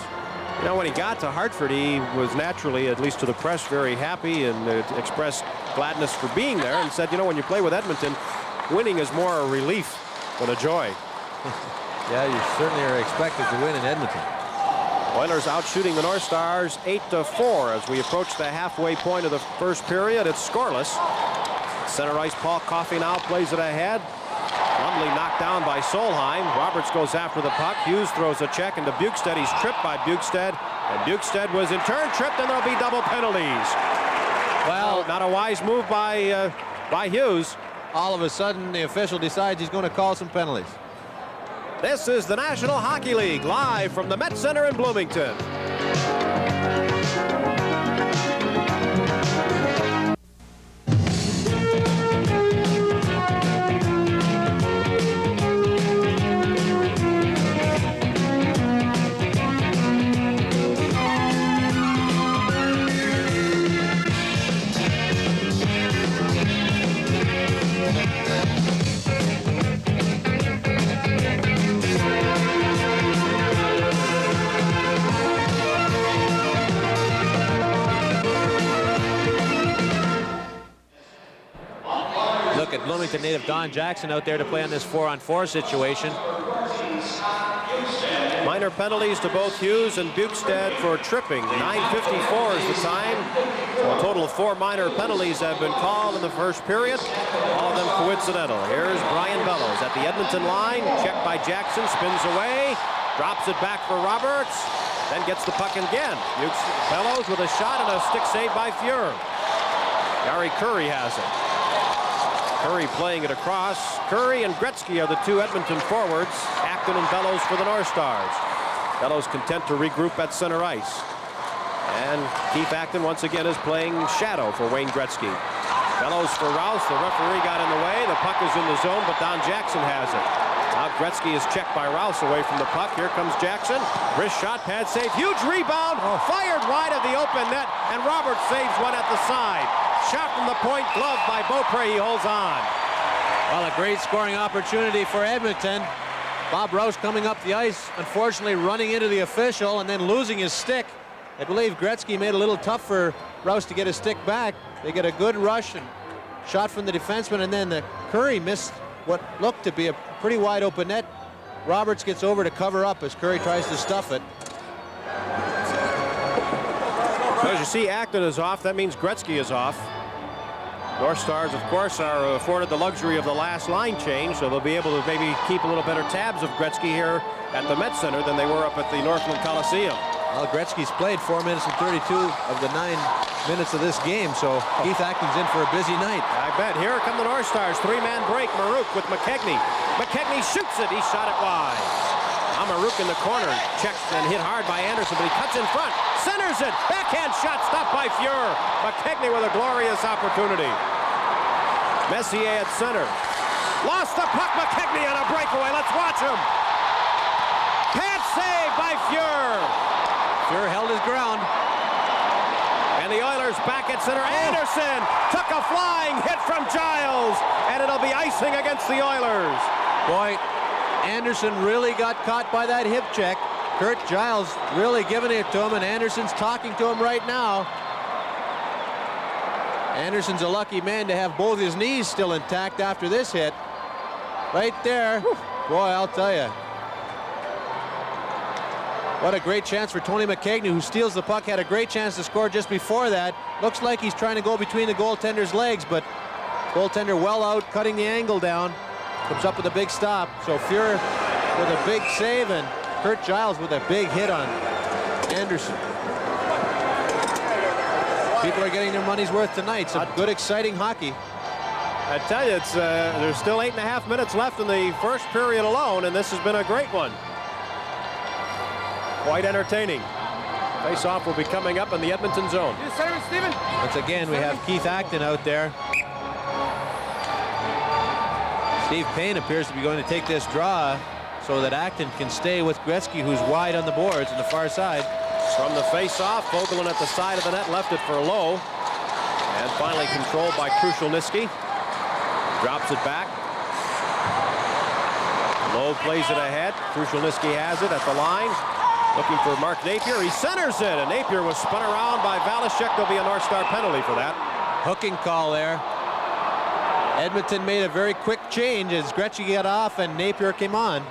Speaker 11: You know, when he got to Hartford, he was naturally, at least to the press, very happy and expressed gladness for being there and said, you know, when you play with Edmonton, winning is more a relief than a joy.
Speaker 12: Yeah, you certainly are expected to win in Edmonton.
Speaker 11: Oilers out shooting the North Stars 8-4 as we approach the halfway point of the first period. It's scoreless. Center ice, Paul Coffey now plays it ahead. Lumley knocked down by Solheim. Roberts goes after the puck. Hughes throws a check into Bukestad. He's tripped by Bukestad. And Bukestad was in turn tripped, and there'll be double penalties. Well, not a wise move by Hughes.
Speaker 12: All of a sudden, the official decides he's going to call some penalties.
Speaker 11: This is the National Hockey League, live from the Met Center in Bloomington.
Speaker 12: Look at Bloomington native Don Jackson out there to play on this 4-on-4 situation.
Speaker 11: Minor penalties to both Hughes and Bukestad for tripping. 9:54 is the time. So a total of 4 minor penalties have been called in the first period. All of them coincidental. Here's Brian Bellows at the Edmonton line. Checked by Jackson. Spins away. Drops it back for Roberts. Then gets the puck again. Bellows with a shot and a stick save by Fuhr. Gary Curry has it. Curry playing it across. Curry and Gretzky are the 2 Edmonton forwards. Acton and Bellows for the North Stars. Bellows content to regroup at center ice. And Keith Acton once again is playing shadow for Wayne Gretzky. Bellows for Rouse. The referee got in the way. The puck is in the zone, but Don Jackson has it. Now Gretzky is checked by Rouse away from the puck. Here comes Jackson. Wrist shot, pad save. Huge rebound. Fired wide of the open net, and Roberts saves one at the side. Shot from the point, glove by Beaupre. He holds on.
Speaker 12: Well, a great scoring opportunity for Edmonton. Bob Rouse coming up the ice, unfortunately running into the official and then losing his stick. I believe Gretzky made it a little tough for Rouse to get his stick back. They get a good rush and shot from the defenseman, and then the Curry missed what looked to be a pretty wide open net. Roberts gets over to cover up as Curry tries to stuff it.
Speaker 11: So as you see, Acton is off. That means Gretzky is off. North Stars, of course, are afforded the luxury of the last line change, so they'll be able to maybe keep a little better tabs of Gretzky here at the Met Center than they were up at the Northland Coliseum.
Speaker 12: Well, Gretzky's played 4 minutes and 32 of the 9 minutes of this game, so Keith Acton's in for a busy night.
Speaker 11: I bet. Here come the North Stars. 3-man break. Marouk with McKegney. McKegney shoots it. He shot it wide. Marouk in the corner. Checked and hit hard by Anderson, but he cuts in front. Centers it. Backhand shot stopped by Fuhr. McKegney with a glorious opportunity. Messier at center. Lost the puck. McKegney on a breakaway. Let's watch him. Pad save by Fuhr.
Speaker 12: Fuhr held his ground.
Speaker 11: And the Oilers back at center. Anderson took a flying hit from Giles, and it'll be icing against the Oilers.
Speaker 12: Boy, Anderson really got caught by that hip check. Kurt Giles really giving it to him, and Anderson's talking to him right now. Anderson's a lucky man to have both his knees still intact after this hit. Right there. Whew. Boy, I'll tell you. What a great chance for Tony McKegney, who steals the puck. Had a great chance to score just before that. Looks like he's trying to go between the goaltender's legs, but goaltender well out, cutting the angle down. Comes up with a big stop. So Fuhr with a big save, and Kurt Giles with a big hit on Anderson. People are getting their money's worth tonight. Some good, exciting hockey.
Speaker 11: I tell you, it's there's still 8.5 minutes left in the first period alone, and this has been a great one. Quite entertaining. Face-off will be coming up in the Edmonton zone.
Speaker 12: Once again, we have Keith Acton out there. Steve Payne appears to be going to take this draw so that Acton can stay with Gretzky, who's wide on the boards on the far side.
Speaker 11: From the face-off, Vogelin at the side of the net left it for Lowe. And finally controlled by Krushelnyski. Drops it back. Lowe plays it ahead. Krushelnyski has it at the line. Looking for Mark Napier. He centers it, and Napier was spun around by Valashek. There'll be a North Star penalty for that.
Speaker 12: Hooking call there. Edmonton made a very quick change as Gretzky got off and Napier came on.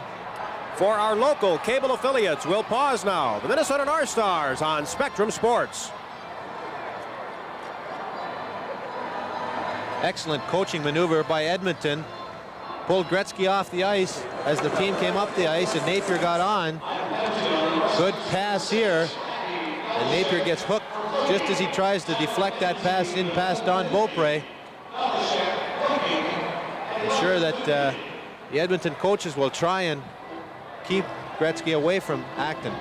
Speaker 11: For our local cable affiliates, we'll pause now. The Minnesota North Stars on Spectrum Sports.
Speaker 12: Excellent coaching maneuver by Edmonton. Pulled Gretzky off the ice as the team came up the ice and Napier got on. Good pass here. And Napier gets hooked just as he tries to deflect that pass in past Don Beaupre. I'm sure that the Edmonton coaches will try and keep Gretzky away from Acton.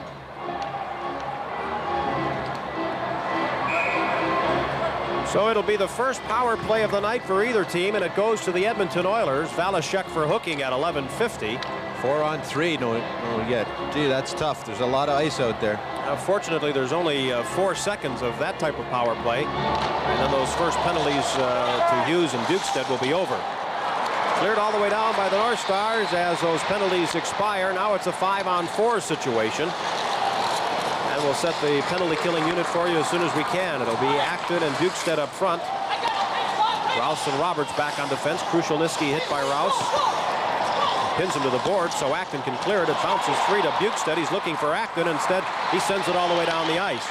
Speaker 11: So it'll be the first power play of the night for either team, and it goes to the Edmonton Oilers. Valashek for hooking at 11:50.
Speaker 12: 4-on-3, no yet. Gee, that's tough. There's a lot of ice out there.
Speaker 11: Fortunately, there's only 4 seconds of that type of power play, and then those first penalties to Hughes and Bukestad will be over. Cleared all the way down by the North Stars as those penalties expire. Now it's a 5-on-4 situation. And we'll set the penalty killing unit for you as soon as we can. It'll be Acton and Bukestad up front. Rouse and Roberts back on defense. Krushelnyski hit by Rouse. Pins him to the board so Acton can clear it. It bounces free to Bukestad. He's looking for Acton. Instead, he sends it all the way down the ice.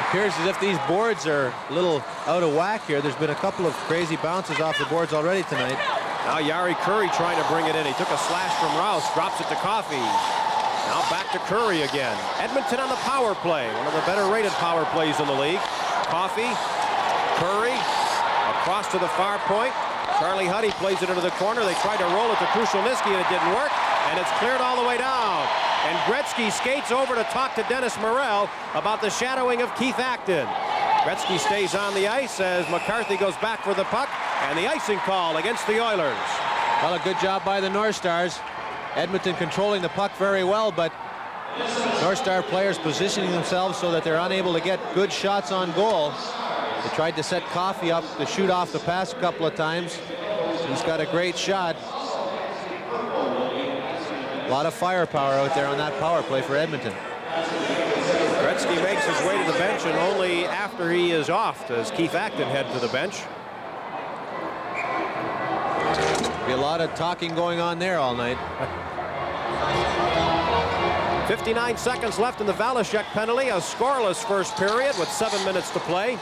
Speaker 12: Appears as if these boards are a little out of whack here. There's been a couple of crazy bounces off the boards already tonight.
Speaker 11: Now Yari Curry trying to bring it in. He took a slash from Rouse, drops it to Coffey. Now back to Curry again. Edmonton on the power play. One of the better rated power plays in the league. Coffey, Curry, across to the far point. Charlie Huddy plays it into the corner. They tried to roll it to Krushelnyski and it didn't work. And it's cleared all the way down. And Gretzky skates over to talk to Dennis Morel about the shadowing of Keith Acton. Gretzky stays on the ice as McCarthy goes back for the puck. And the icing call against the Oilers.
Speaker 12: Well, a good job by the North Stars. Edmonton controlling the puck very well, but North Star players positioning themselves so that they're unable to get good shots on goal. They tried to set Coffey up to shoot off the pass a couple of times. He's got a great shot. A lot of firepower out there on that power play for Edmonton.
Speaker 11: Gretzky makes his way to the bench, and only after he is off does Keith Acton head to the bench.
Speaker 12: Be a lot of talking going on there all night.
Speaker 11: 59 seconds left in the Valashek penalty. A scoreless first period with 7 minutes to play.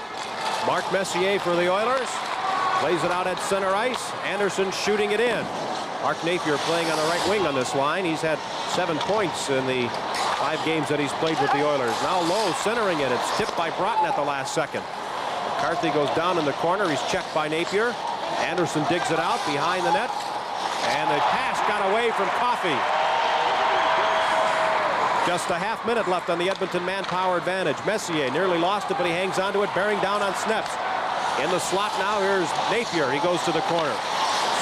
Speaker 11: Mark Messier for the Oilers. Plays it out at center ice. Anderson shooting it in. Mark Napier playing on the right wing on this line. He's had 7 points in the 5 games that he's played with the Oilers. Now Lowe centering it. It's tipped by Broughton at the last second. McCarthy goes down in the corner. He's checked by Napier. Anderson digs it out behind the net. And the pass got away from Coffey. Just a half minute left on the Edmonton manpower advantage. Messier nearly lost it, but he hangs on to it, bearing down on Sneps. In the slot now, here's Napier. He goes to the corner.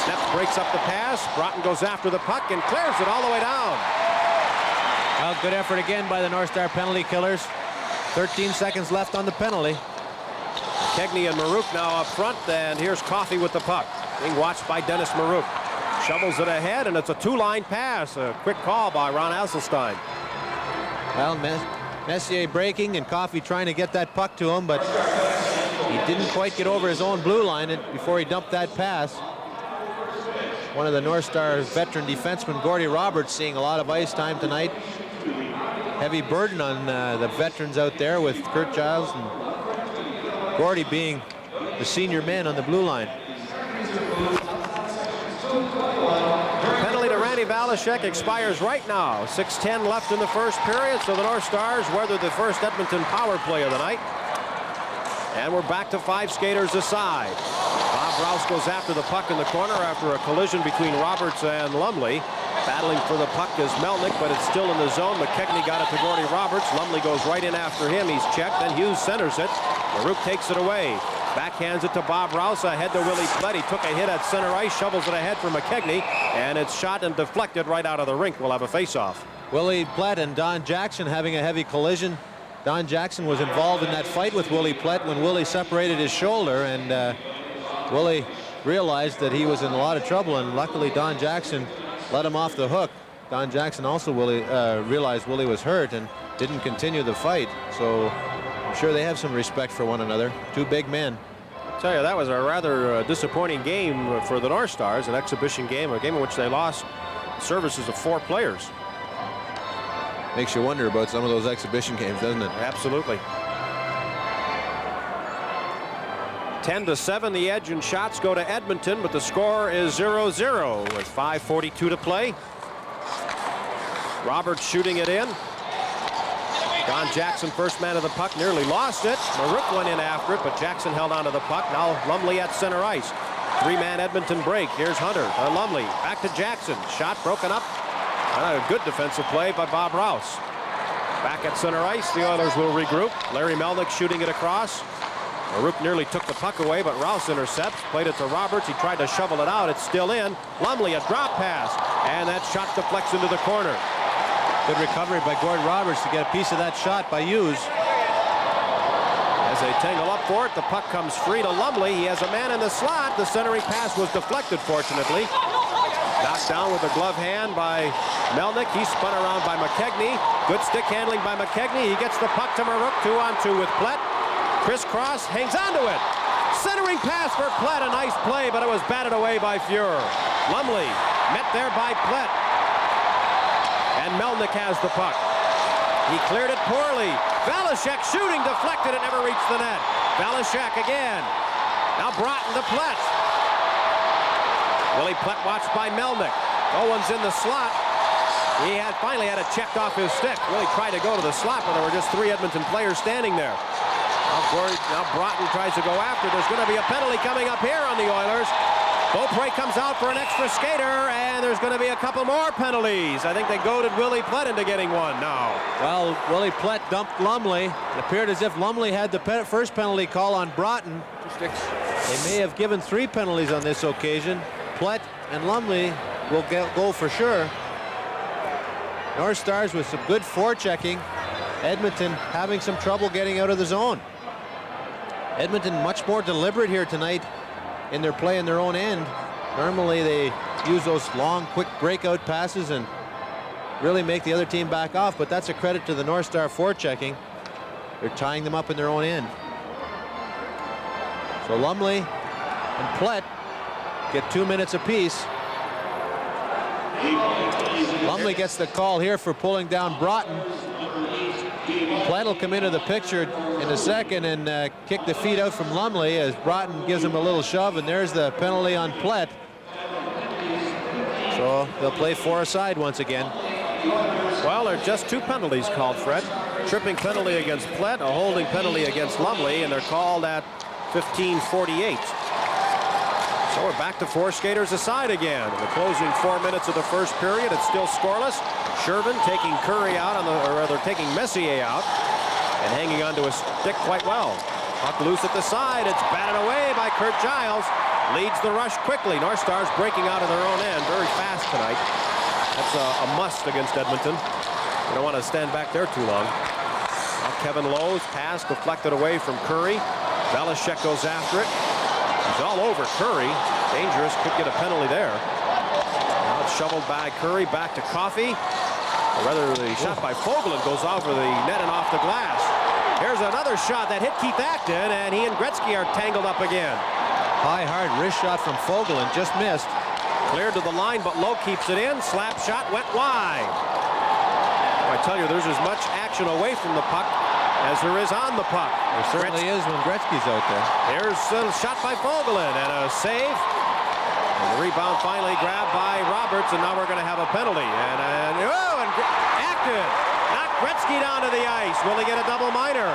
Speaker 11: Sneps breaks up the pass. Broughton goes after the puck and clears it all the way down.
Speaker 12: Well, good effort again by the North Star penalty killers. 13 seconds left on the penalty.
Speaker 11: Kegney and Marouk now up front, and here's Coffey with the puck. Being watched by Dennis Marouk. Shovels it ahead, and it's a 2-line pass. A quick call by Ron Asselstein.
Speaker 12: Well, Messier breaking and Coffey trying to get that puck to him, but he didn't quite get over his own blue line before he dumped that pass. One of the North Star veteran defensemen, Gordy Roberts, seeing a lot of ice time tonight. Heavy burden on the veterans out there with Kurt Giles and Gordy being the senior men on the blue line.
Speaker 11: Penalty to Randy Valashek expires right now. 6:10 left in the first period, so the North Stars weather the first Edmonton power play of the night. And we're back to 5 skaters aside. Bob Rouse goes after the puck in the corner after a collision between Roberts and Lumley. Battling for the puck is Melnick, but it's still in the zone. McKechnie got it to Gordy Roberts. Lumley goes right in after him. He's checked, and Hughes centers it. Marouk takes it away. Backhands it to Bob Rouse, ahead to Willie Plett. He took a hit at center ice, shovels it ahead for McKechnie, and it's shot and deflected right out of the rink. We'll have a face-off.
Speaker 12: Willie Plett and Don Jackson having a heavy collision. Don Jackson was involved in that fight with Willie Plett when Willie separated his shoulder, and Willie realized that he was in a lot of trouble, and luckily Don Jackson let him off the hook. Don Jackson also realized Willie was hurt and didn't continue the fight. So I'm sure they have some respect for one another. Two big men.
Speaker 11: I tell you, that was a rather disappointing game for the North Stars, an exhibition game, a game in which they lost services of 4 players.
Speaker 12: Makes you wonder about some of those exhibition games, doesn't it?
Speaker 11: Absolutely. 10-7, the edge, and shots go to Edmonton, but the score is 0-0 with 5:42 to play. Roberts shooting it in. Don Jackson, first man of the puck, nearly lost it. Marouk went in after it, but Jackson held onto the puck. Now Lumley at center ice. 3-man Edmonton break. Here's Hunter. Lumley back to Jackson. Shot broken up. A good defensive play by Bob Rouse. Back at center ice, the Oilers will regroup. Larry Melnick shooting it across. Marouk nearly took the puck away, but Rouse intercepts. Played it to Roberts. He tried to shovel it out. It's still in. Lumley, a drop pass. And that shot deflects into the corner.
Speaker 12: Good recovery by Gord Roberts to get a piece of that shot by Hughes.
Speaker 11: As they tangle up for it, the puck comes free to Lumley. He has a man in the slot. The centering pass was deflected, fortunately. Knocked down with a glove hand by Melnick. He's spun around by McKegney. Good stick handling by McKegney. He gets the puck to Marouk. 2-on-2 with Plett. Crisscross, hangs onto it. Centering pass for Plett. A nice play, but it was batted away by Fuhrer. Lumley met there by Plett. And Melnick has the puck. He cleared it poorly. Valashek shooting, deflected. It never reached the net. Valashek again. Now Broughton to Plett. Willie Plett watched by Melnick. No one's in the slot. He finally had it checked off his stick. Willie tried to go to the slot, but there were just 3 Edmonton players standing there. Now Broughton tries to go after. There's going to be a penalty coming up here on the Oilers. Beaupre comes out for an extra skater, and there's going to be a couple more penalties. I think they goaded Willie Plett into getting one now.
Speaker 12: Well, Willie Plett dumped Lumley. It appeared as if Lumley had the first penalty call on Broughton. They may have given 3 penalties on this occasion. Plett and Lumley will go for sure. North Stars with some good forechecking. Edmonton having some trouble getting out of the zone. Edmonton much more deliberate here tonight in their play in their own end. Normally they use those long, quick breakout passes and really make the other team back off, but that's a credit to the North Star forechecking. They're tying them up in their own end. So Lumley and Plett get 2 minutes apiece. Lumley gets the call here for pulling down Broughton. Plett will come into the picture in a second and kick the feet out from Lumley as Broughton gives him a little shove, and there's the penalty on Plett. So they'll play 4 aside once again.
Speaker 11: Well, there are just 2 penalties called, Fred. Tripping penalty against Plett, a holding penalty against Lumley, and they're called at 15:48. So we're back to 4 skaters aside again. In the closing 4 minutes of the first period, it's still scoreless. Shervin taking Curry out, or rather taking Messier out, and hanging onto a stick quite well. Puck loose at the side. It's batted away by Kurt Giles. Leads the rush quickly. North Stars breaking out of their own end very fast tonight. That's a must against Edmonton. You don't want to stand back there too long. Now Kevin Lowe's pass deflected away from Curry. Valashek goes after it. He's all over Curry. Dangerous. Could get a penalty there. Now it's shoveled by Curry back to Coffey. Or rather, the shot by Fogelin goes over the net and off the glass. Here's another shot that hit Keith Acton, and he and Gretzky are tangled up again.
Speaker 12: High, hard wrist shot from Fogelin. Just missed.
Speaker 11: Cleared to the line, but Lowe keeps it in. Slap shot went wide. I tell you, there's as much action away from the puck as there is on the puck.
Speaker 12: There certainly is when Gretzky's out there.
Speaker 11: Here's a shot by Fogelin and a save. And the rebound finally grabbed by Roberts, and now we're going to have a penalty. And Acton knocked Gretzky down to the ice. Will he get a double minor?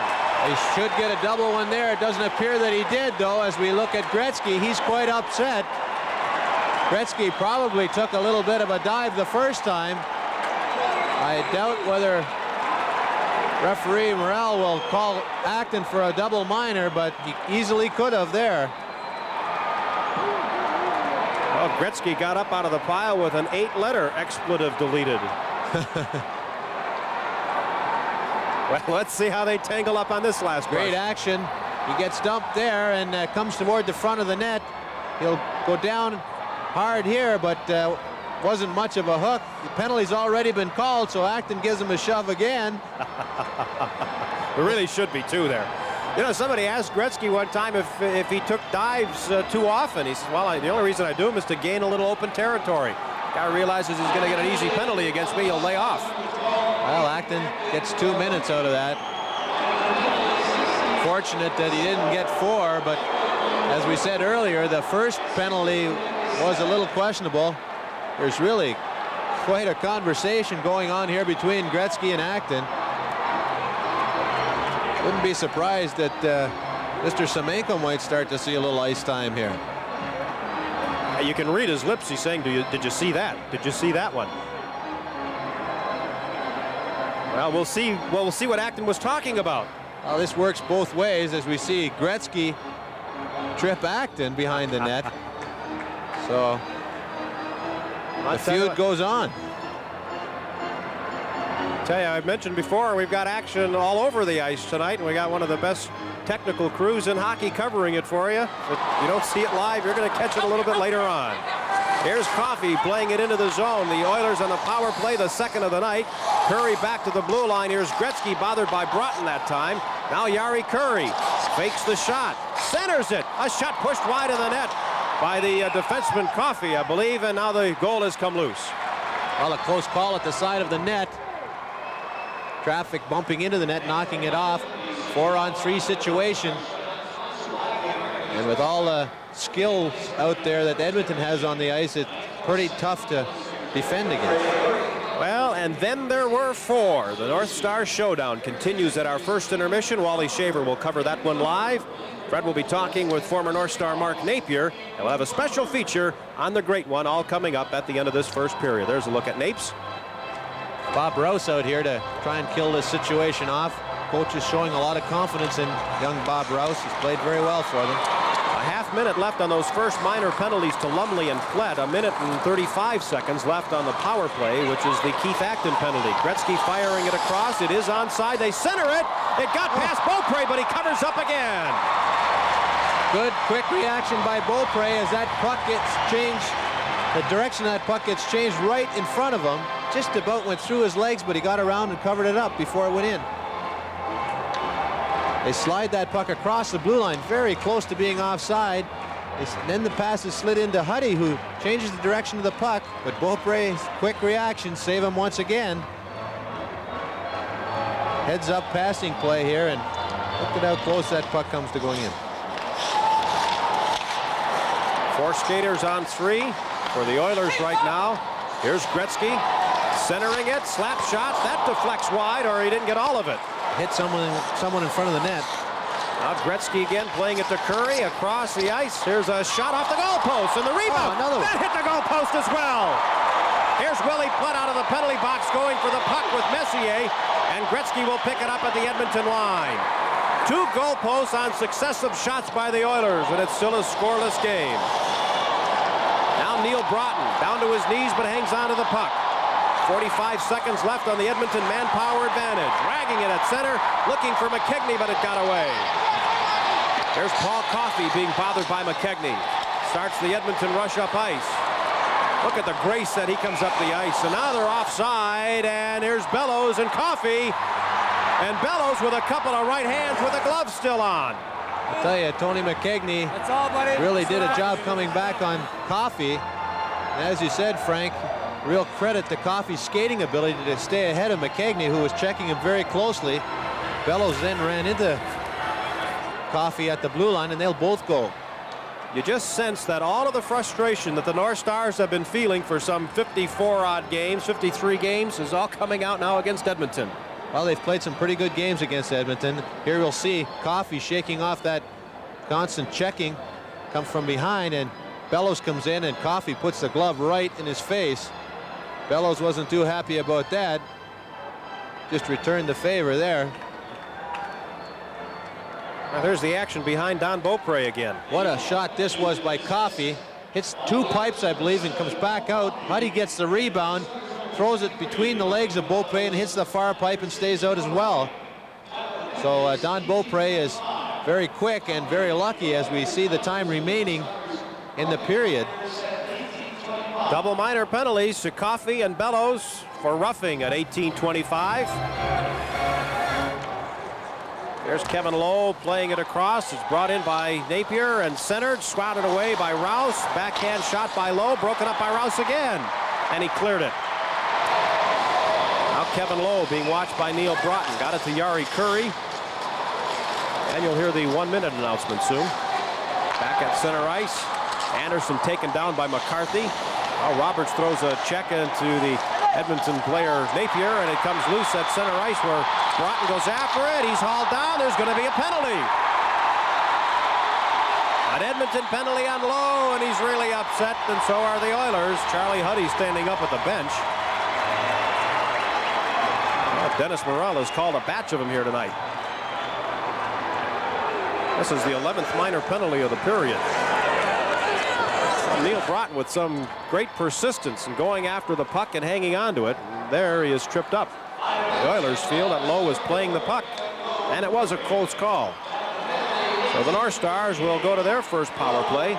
Speaker 12: He should get a double one there. It doesn't appear that he did, though. As we look at Gretzky, he's quite upset. Gretzky probably took a little bit of a dive the first time. I doubt whether referee Morrell will call Acton for a double minor, but he easily could have there.
Speaker 11: Well, Gretzky got up out of the pile with an 8-letter expletive deleted. Well, let's see how they tangle up on this last
Speaker 12: Great
Speaker 11: rush.
Speaker 12: action. He gets dumped there and comes toward the front of the net. He'll go down hard here, but wasn't much of a hook. The penalty's already been called, so Acton gives him a shove again.
Speaker 11: There really should be two there. You know, somebody asked Gretzky one time if he took dives too often. He says, well, the only reason I do them is to gain a little open territory. Guy realizes he's going to get an easy penalty against me, he'll lay off.
Speaker 12: Well, Acton gets 2 minutes out of that. Fortunate that he didn't get 4, but as we said earlier, the first penalty was a little questionable. There's really quite a conversation going on here between Gretzky and Acton. Wouldn't be surprised that Mr. Semenko might start to see a little ice time here.
Speaker 11: You can read his lips. He's saying, did you see that? Did you see that one? Well, we'll see. Well, we'll see what Acton was talking about.
Speaker 12: Well, this works both ways as we see Gretzky trip Acton behind the net. So the feud goes on.
Speaker 11: Tell you, I've mentioned before, we've got action all over the ice tonight, and we got one of the best technical crews in hockey covering it for you. If you don't see it live, you're going to catch it a little bit later on. Here's Coffey playing it into the zone. The Oilers on the power play, the second of the night. Curry back to the blue line. Here's Gretzky, bothered by Broughton that time. Now Jari Curry fakes the shot, centers it. A shot pushed wide of the net by the defenseman Coffey, I believe, and now the goal has come loose.
Speaker 12: Well, a close call at the side of the net. Traffic bumping into the net, knocking it off. 4-on-3 situation. And with all the skills out there that Edmonton has on the ice, it's pretty tough to defend against.
Speaker 11: Well, and then there were 4. The North Star Showdown continues at our first intermission. Wally Shaver will cover that one live. Fred will be talking with former North Star Mark Napier, and we'll have a special feature on the great one all coming up at the end of this first period. There's a look at Napes.
Speaker 12: Bob Rouse out here to try and kill this situation off. Coach is showing a lot of confidence in young Bob Rouse. He's played very well for them.
Speaker 11: A half-minute left on those first minor penalties to Lumley and Flett. 1 minute and 35 seconds left on the power play, which is the Keith Acton penalty. Gretzky firing it across. It is onside. They center it. It got past Beaupre, but he covers up again.
Speaker 12: Good quick reaction by Beaupre as that puck gets changed. The direction of that puck gets changed right in front of him. Just about went through his legs, but he got around and covered it up before it went in. They slide that puck across the blue line, very close to being offside. Then the pass is slid into Huddy, who changes the direction of the puck, but Beaupre's quick reaction save him once again. Heads up passing play here, and look at how close that puck comes to going in.
Speaker 11: 4 skaters on 3 for the Oilers right now. Here's Gretzky centering it, slap shot. That deflects wide, or he didn't get all of it.
Speaker 12: Hit someone in front of the net.
Speaker 11: Now Gretzky again playing it to Curry across the ice. Here's a shot off the goalpost, and the rebound.
Speaker 12: Another one.
Speaker 11: That hit the goalpost as well. Here's Willie Plutt out of the penalty box going for the puck with Messier, and Gretzky will pick it up at the Edmonton line. 2 goalposts on successive shots by the Oilers, and it's still a scoreless game. Now Neil Broughton down to his knees, but hangs on to the puck. 45 seconds left on the Edmonton manpower advantage. Dragging it at center, looking for McKegney, but it got away. There's Paul Coffey being bothered by McKegney. Starts the Edmonton rush up ice. Look at the grace that he comes up the ice. And now they're offside, and here's Bellows and Coffey. And Bellows with a couple of right hands with the glove still on.
Speaker 12: I'll tell you, Tony McKegney really did a job coming back on Coffey. And as you said, Frank, real credit to Coffey's skating ability to stay ahead of McKegney, who was checking him very closely. Bellows then ran into Coffey at the blue line, and they'll both go.
Speaker 11: You just sense that all of the frustration that the North Stars have been feeling for some 54-odd games, 53 games, is all coming out now against Edmonton.
Speaker 12: Well, they've played some pretty good games against Edmonton. Here we'll see Coffey shaking off that constant checking, come from behind, and Bellows comes in, and Coffey puts the glove right in his face. Bellows wasn't too happy about that. Just returned the favor there.
Speaker 11: Now there's the action behind Don Beaupre again.
Speaker 12: What a shot this was by Coffey. Hits 2 pipes, I believe, and comes back out. Huddy gets the rebound, throws it between the legs of Beaupre and hits the far pipe and stays out as well. So Don Beaupre is very quick and very lucky as we see the time remaining in the period.
Speaker 11: Double minor penalties to Coffey and Bellows for roughing at 18:25. There's Kevin Lowe playing it across. It's brought in by Napier and centered, swatted away by Rouse. Backhand shot by Lowe, broken up by Rouse again, and he cleared it. Now Kevin Lowe being watched by Neil Broughton. Got it to Yari Curry. And you'll hear the 1-minute announcement soon. Back at center ice. Anderson taken down by McCarthy. Now Roberts throws a check into the Edmonton player Napier, and it comes loose at center ice where Broughton goes after it. He's hauled down. There's going to be a penalty. An Edmonton penalty on Lowe, and he's really upset, and so are the Oilers. Charlie Huddy standing up at the bench. Well, Dennis Morel has called a batch of them here tonight. This is the 11th minor penalty of the period. Neil Broughton with some great persistence and going after the puck and hanging on to it. There he is tripped up. The Oilers feel that Lowe was playing the puck, and it was a close call. So the North Stars will go to their first power play.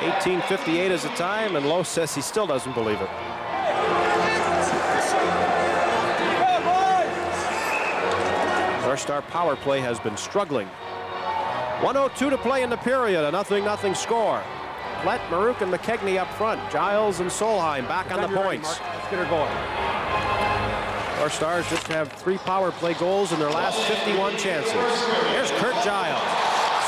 Speaker 11: 18:58 is the time, and Lowe says he still doesn't believe it. North Star power play has been struggling. 1:02 to play in the period, a 0-0 score. Plett, Maruk, and McKegney up front. Giles and Solheim back on the points.
Speaker 2: Let's get her going.
Speaker 11: Our Stars just have 3 power play goals in their last 51 chances. Here's Kurt Giles.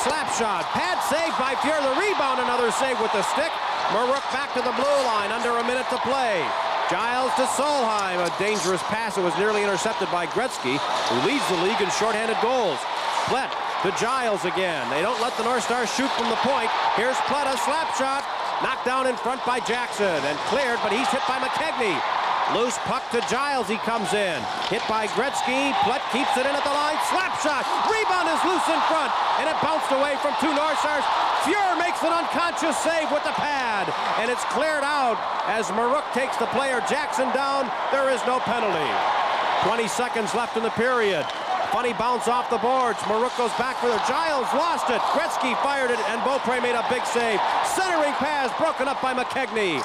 Speaker 11: Slap shot. Pad save by Fuhr. The rebound, another save with the stick. Maruk back to the blue line. Under a minute to play. Giles to Solheim. A dangerous pass that was nearly intercepted by Gretzky, who leads the league in shorthanded goals. Plett to Giles again. They don't let the North Stars shoot from the point. Here's Plett, a slap shot. Knocked down in front by Jackson and cleared, but he's hit by McKegney. Loose puck to Giles. He comes in. Hit by Gretzky. Plett keeps it in at the line. Slap shot. Rebound is loose in front, and it bounced away from 2 North Stars. Fuhr makes an unconscious save with the pad, and it's cleared out as Maruk takes the player Jackson down. There is no penalty. 20 seconds left in the period. Funny bounce off the boards. Maruk goes back for the Giles, lost it. Gretzky fired it, and Beaupre made a big save. Centering pass broken up by McKegney.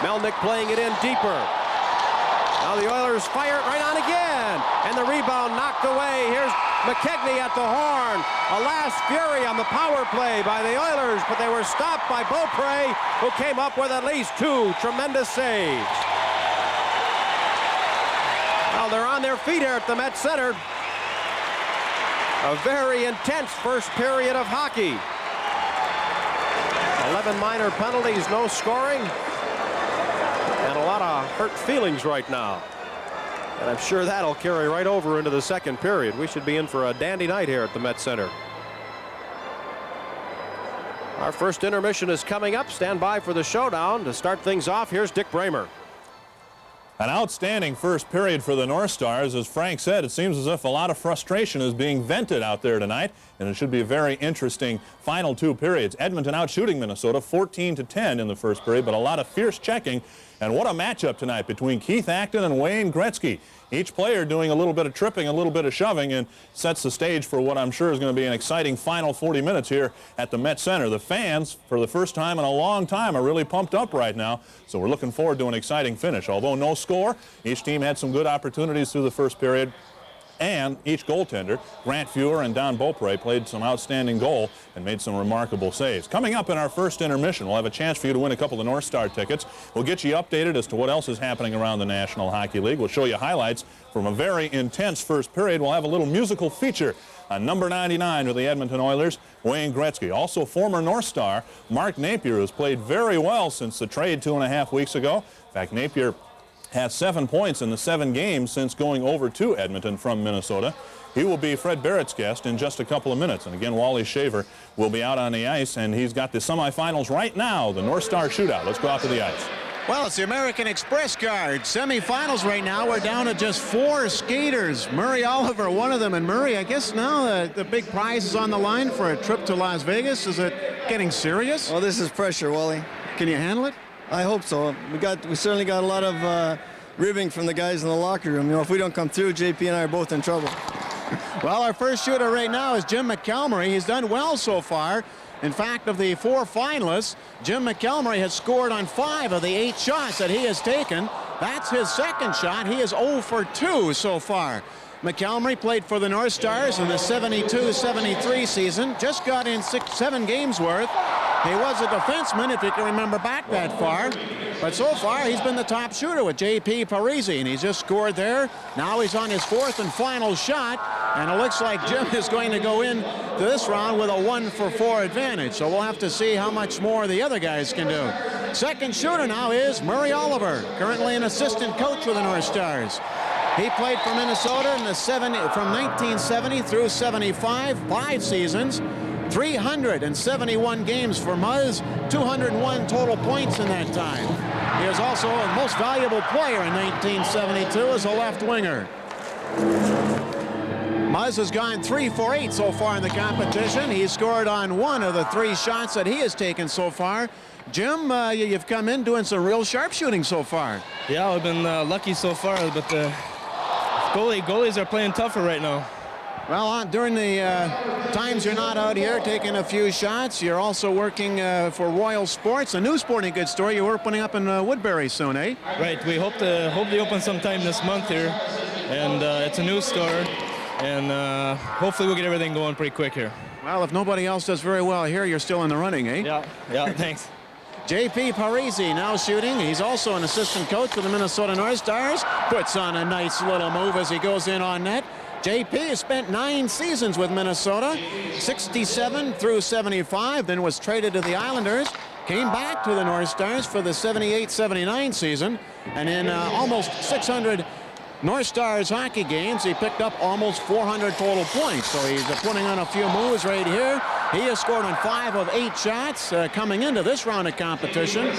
Speaker 11: Melnick playing it in deeper. Now the Oilers fire it right on again, and the rebound knocked away. Here's McKegney at the horn. A last fury on the power play by the Oilers, but they were stopped by Beaupre, who came up with at least 2 tremendous saves. Well, they're on their feet here at the Met Center. A very intense first period of hockey. 11 minor penalties, no scoring, and a lot of hurt feelings right now. And I'm sure that'll carry right over into the second period. We should be in for a dandy night here at the Met Center. Our first intermission is coming up. Stand by for the showdown. To start things off, here's Dick Bramer.
Speaker 1: An outstanding first period for the North Stars. As Frank said, it seems as if a lot of frustration is being vented out there tonight, and it should be a very interesting final 2 periods. Edmonton out shooting Minnesota 14-10 in the first period, but a lot of fierce checking. And what a matchup tonight between Keith Acton and Wayne Gretzky. Each player doing a little bit of tripping, a little bit of shoving, and sets the stage for what I'm sure is going to be an exciting final 40 minutes here at the Met Center. The fans, for the first time in a long time, are really pumped up right now, so we're looking forward to an exciting finish. Although no score, each team had some good opportunities through the first period, and each goaltender, Grant Fuhr and Don Beaupre, played some outstanding goal and made some remarkable saves. Coming up in our first intermission, we'll have a chance for you to win a couple of North Star tickets. We'll get you updated as to what else is happening around the National Hockey League. We'll show you highlights from a very intense first period. We'll have a little musical feature on number 99 with the Edmonton Oilers, Wayne Gretzky. Also former North Star, Mark Napier, who's played very well since the trade 2.5 weeks ago. In fact, Napier has 7 points in the 7 games since going over to Edmonton from Minnesota. He will be Fred Barrett's guest in just a couple of minutes. And again, Wally Shaver will be out on the ice, and he's got the semifinals right now, the North Star shootout. Let's go out to the ice.
Speaker 4: Well, it's the American Express card. Semifinals right now. We're down to just 4 skaters. Murray Oliver, one of them. And Murray, I guess now the big prize is on the line for a trip to Las Vegas. Is it getting serious?
Speaker 15: Well, this is pressure, Wally.
Speaker 4: Can you handle it?
Speaker 15: I hope so. We certainly got a lot of ribbing from the guys in the locker room. You know, if we don't come through, JP and I are both in trouble.
Speaker 4: Well, our first shooter right now is Jim McElmurray. He's done well so far. In fact, of the 4 finalists, Jim McElmurray has scored on 5 of the 8 shots that he has taken. That's his second shot. He is 0 for 2 so far. McElmurray played for the North Stars in the 72-73 season. Just got in 7 games worth. He was a defenseman, if you can remember back that far. But so far, he's been the top shooter with J.P. Parisi, and he's just scored there. Now he's on his 4th and final shot, and it looks like Jim is going to go in to this round with a 1 for 4 advantage. So we'll have to see how much more the other guys can do. Second shooter now is Murray Oliver, currently an assistant coach with the North Stars. He played for Minnesota in the from 1970 through 75, 5 seasons. 371 games for Muzz, 201 total points in that time. He was also a most valuable player in 1972 as a left winger. Muzz has gone 3 for 8 so far in the competition. He's scored on 1 of the 3 shots that he has taken so far. Jim, you've come in doing some real sharpshooting so far.
Speaker 16: Yeah, I've been lucky so far, but the goalies are playing tougher right now.
Speaker 4: Well, during the times you're not out here taking a few shots, you're also working for Royal Sports, a new sporting goods store. You're opening up in Woodbury soon, eh?
Speaker 16: Right. We hope they open sometime this month here, and it's a new store, and hopefully we'll get everything going pretty quick here.
Speaker 4: Well, if nobody else does very well here, you're still in the running, eh?
Speaker 16: Yeah, thanks.
Speaker 4: J.P. Parisi now shooting. He's also an assistant coach for the Minnesota North Stars. Puts on a nice little move as he goes in on net. J.P. has spent 9 seasons with Minnesota, 67 through 75, then was traded to the Islanders, came back to the North Stars for the 78-79 season, and in almost 600 North Stars hockey games, he picked up almost 400 total points. So he's putting on a few moves right here. He has scored on 5 of 8 shots coming into this round of competition.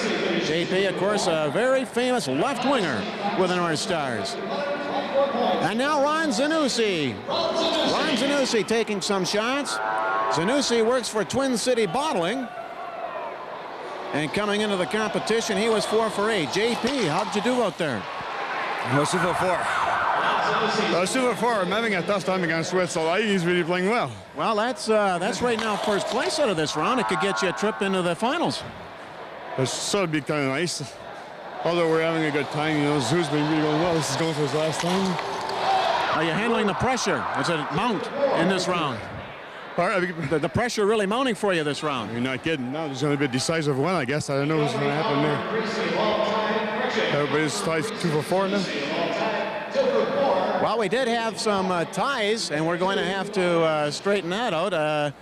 Speaker 4: J.P., of course, a very famous left winger with the North Stars. And now Ron Zanussi. Ron Zanussi taking some shots. Zanussi works for Twin City Bottling. And coming into the competition, he was 4 for 8. JP, how'd you do out there?
Speaker 17: I was 2 for 4. I was 2 for 4. I'm having a tough time against Swiss, so he's really playing well.
Speaker 4: Well, that's right now first place out of this round. It could get you a trip into the finals.
Speaker 17: It's sort of be kind of nice. Although we're having a good time, you know, Zoo's been really going well. This is going for his last time.
Speaker 4: Are you handling the pressure? Does it mount in this round? The pressure really mounting for you this round?
Speaker 17: You're not kidding. No, there's going to be a decisive one, I guess. I don't know what's going to happen there. Everybody's tied 2 for 4 now.
Speaker 4: Well, we did have some ties, and we're going to have to straighten that out.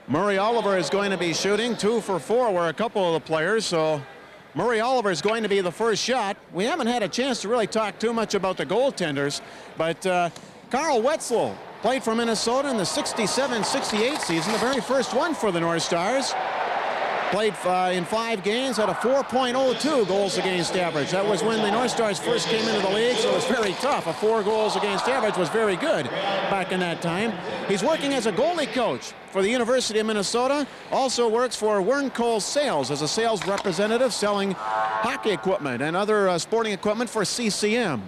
Speaker 4: Murray Oliver is going to be shooting 2 for 4 were a couple of the players, so Murray Oliver is going to be the first shot. We haven't had a chance to really talk too much about the goaltenders, but Carl Wetzel played for Minnesota in the 67-68 season, the very first one for the North Stars. Played in 5 games, had a 4.02 goals against average. That was when the North Stars first came into the league, so it was very tough. A 4 goals against average was very good back in that time. He's working as a goalie coach for the University of Minnesota. Also works for Wernkohl Sales as a sales representative selling hockey equipment and other sporting equipment for CCM.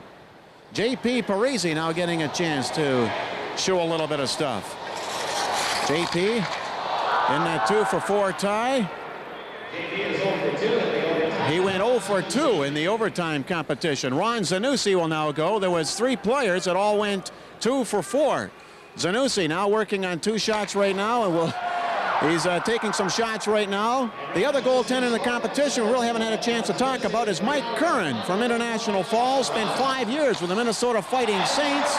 Speaker 4: J.P. Parisi now getting a chance to show a little bit of stuff. J.P. in that 2 for 4 tie. He went 0 for 2 in the overtime competition. Ron Zanussi will now go. There was 3 players that all went 2 for 4. Zanussi now working on 2 shots right now, and he's taking some shots right now. The other goaltender in the competition we really haven't had a chance to talk about is Mike Curran from International Falls. Spent 5 years with the Minnesota Fighting Saints.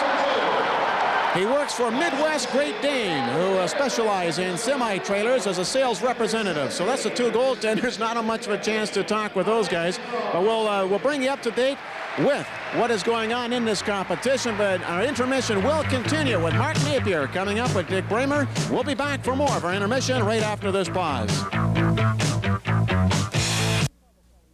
Speaker 4: He works for Midwest Great Dane, who specialize in semi-trailers as a sales representative. So that's the 2 goaltenders. Not much of a chance to talk with those guys. But we'll bring you up to date with what is going on in this competition. But our intermission will continue with Mark Napier coming up with Dick Bramer. We'll be back for more of our intermission right after this pause.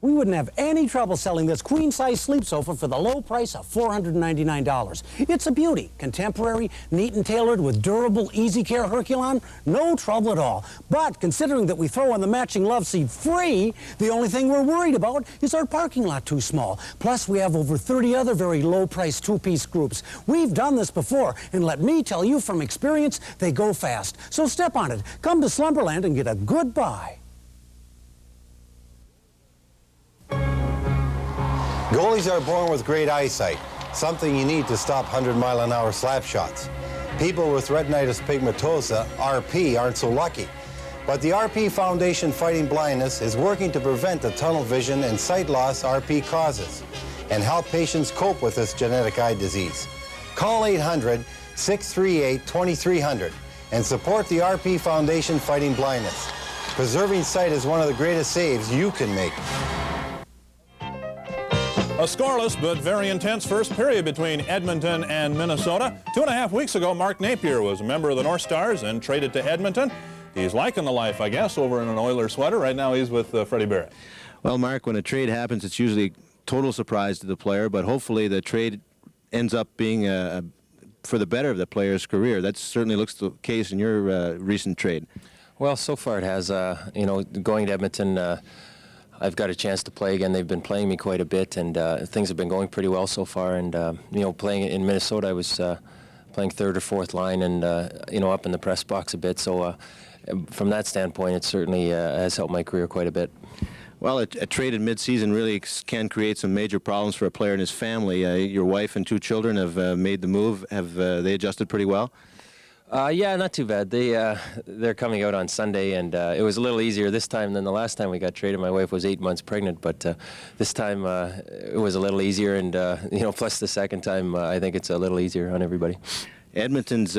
Speaker 18: we wouldn't have any trouble selling this queen-size sleep sofa for the low price of $499. It's a beauty, contemporary, neat and tailored with durable, easy care Herculon, no trouble at all. But considering that we throw in the matching love seat free, the only thing we're worried about is our parking lot too small. Plus, we have over 30 other very low-priced two-piece groups. We've done this before, and let me tell you from experience, they go fast. So step on it. Come to Slumberland and get a good buy.
Speaker 19: Goalies are born with great eyesight, something you need to stop 100-mile-an-hour slap shots. People with retinitis pigmentosa, RP, aren't so lucky. But the RP Foundation Fighting Blindness is working to prevent the tunnel vision and sight loss RP causes and help patients cope with this genetic eye disease. Call 800-638-2300 and support the RP Foundation Fighting Blindness. Preserving sight is one of the greatest saves you can make.
Speaker 1: A scoreless but very intense first period between Edmonton and Minnesota. 2.5 weeks ago, Mark Napier was a member of the North Stars and traded to Edmonton. He's liking the life, I guess, over in an Oilers sweater. Right now he's with Freddie Barrett.
Speaker 12: Well, Mark, when a trade happens, it's usually total surprise to the player, but hopefully the trade ends up being for the better of the player's career. That certainly looks the case in your recent trade.
Speaker 20: Well, so far it has. You know, going to Edmonton, I've got a chance to play again. They've been playing me quite a bit, and things have been going pretty well so far. And you know, playing in Minnesota, I was playing third or fourth line, and you know, up in the press box a bit. So from that standpoint, it certainly has helped my career quite a bit.
Speaker 12: Well, a trade in mid-season really can create some major problems for a player and his family. Your wife and 2 children have made the move. Have they adjusted pretty well?
Speaker 20: Yeah, not too bad. They're coming out on Sunday, and it was a little easier this time than the last time we got traded. My wife was 8 months pregnant, but this time it was a little easier, and you know, plus the second time, I think it's a little easier on everybody.
Speaker 12: Edmonton's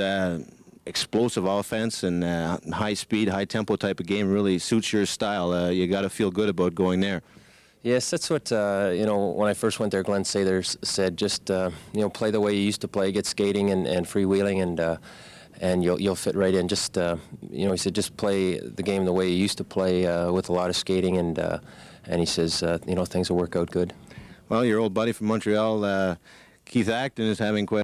Speaker 12: explosive offense and high speed, high tempo type of game really suits your style. You got to feel good about going there.
Speaker 20: Yes, that's what, you know, when I first went there, Glenn Sather said, just, you know, play the way you used to play, get skating and freewheeling, and you'll fit right in. Just, you know, he said, just play the game the way you used to play with a lot of skating, and he says, you know, things will work out good.
Speaker 12: Well, your old buddy from Montreal, Keith Acton, is having quite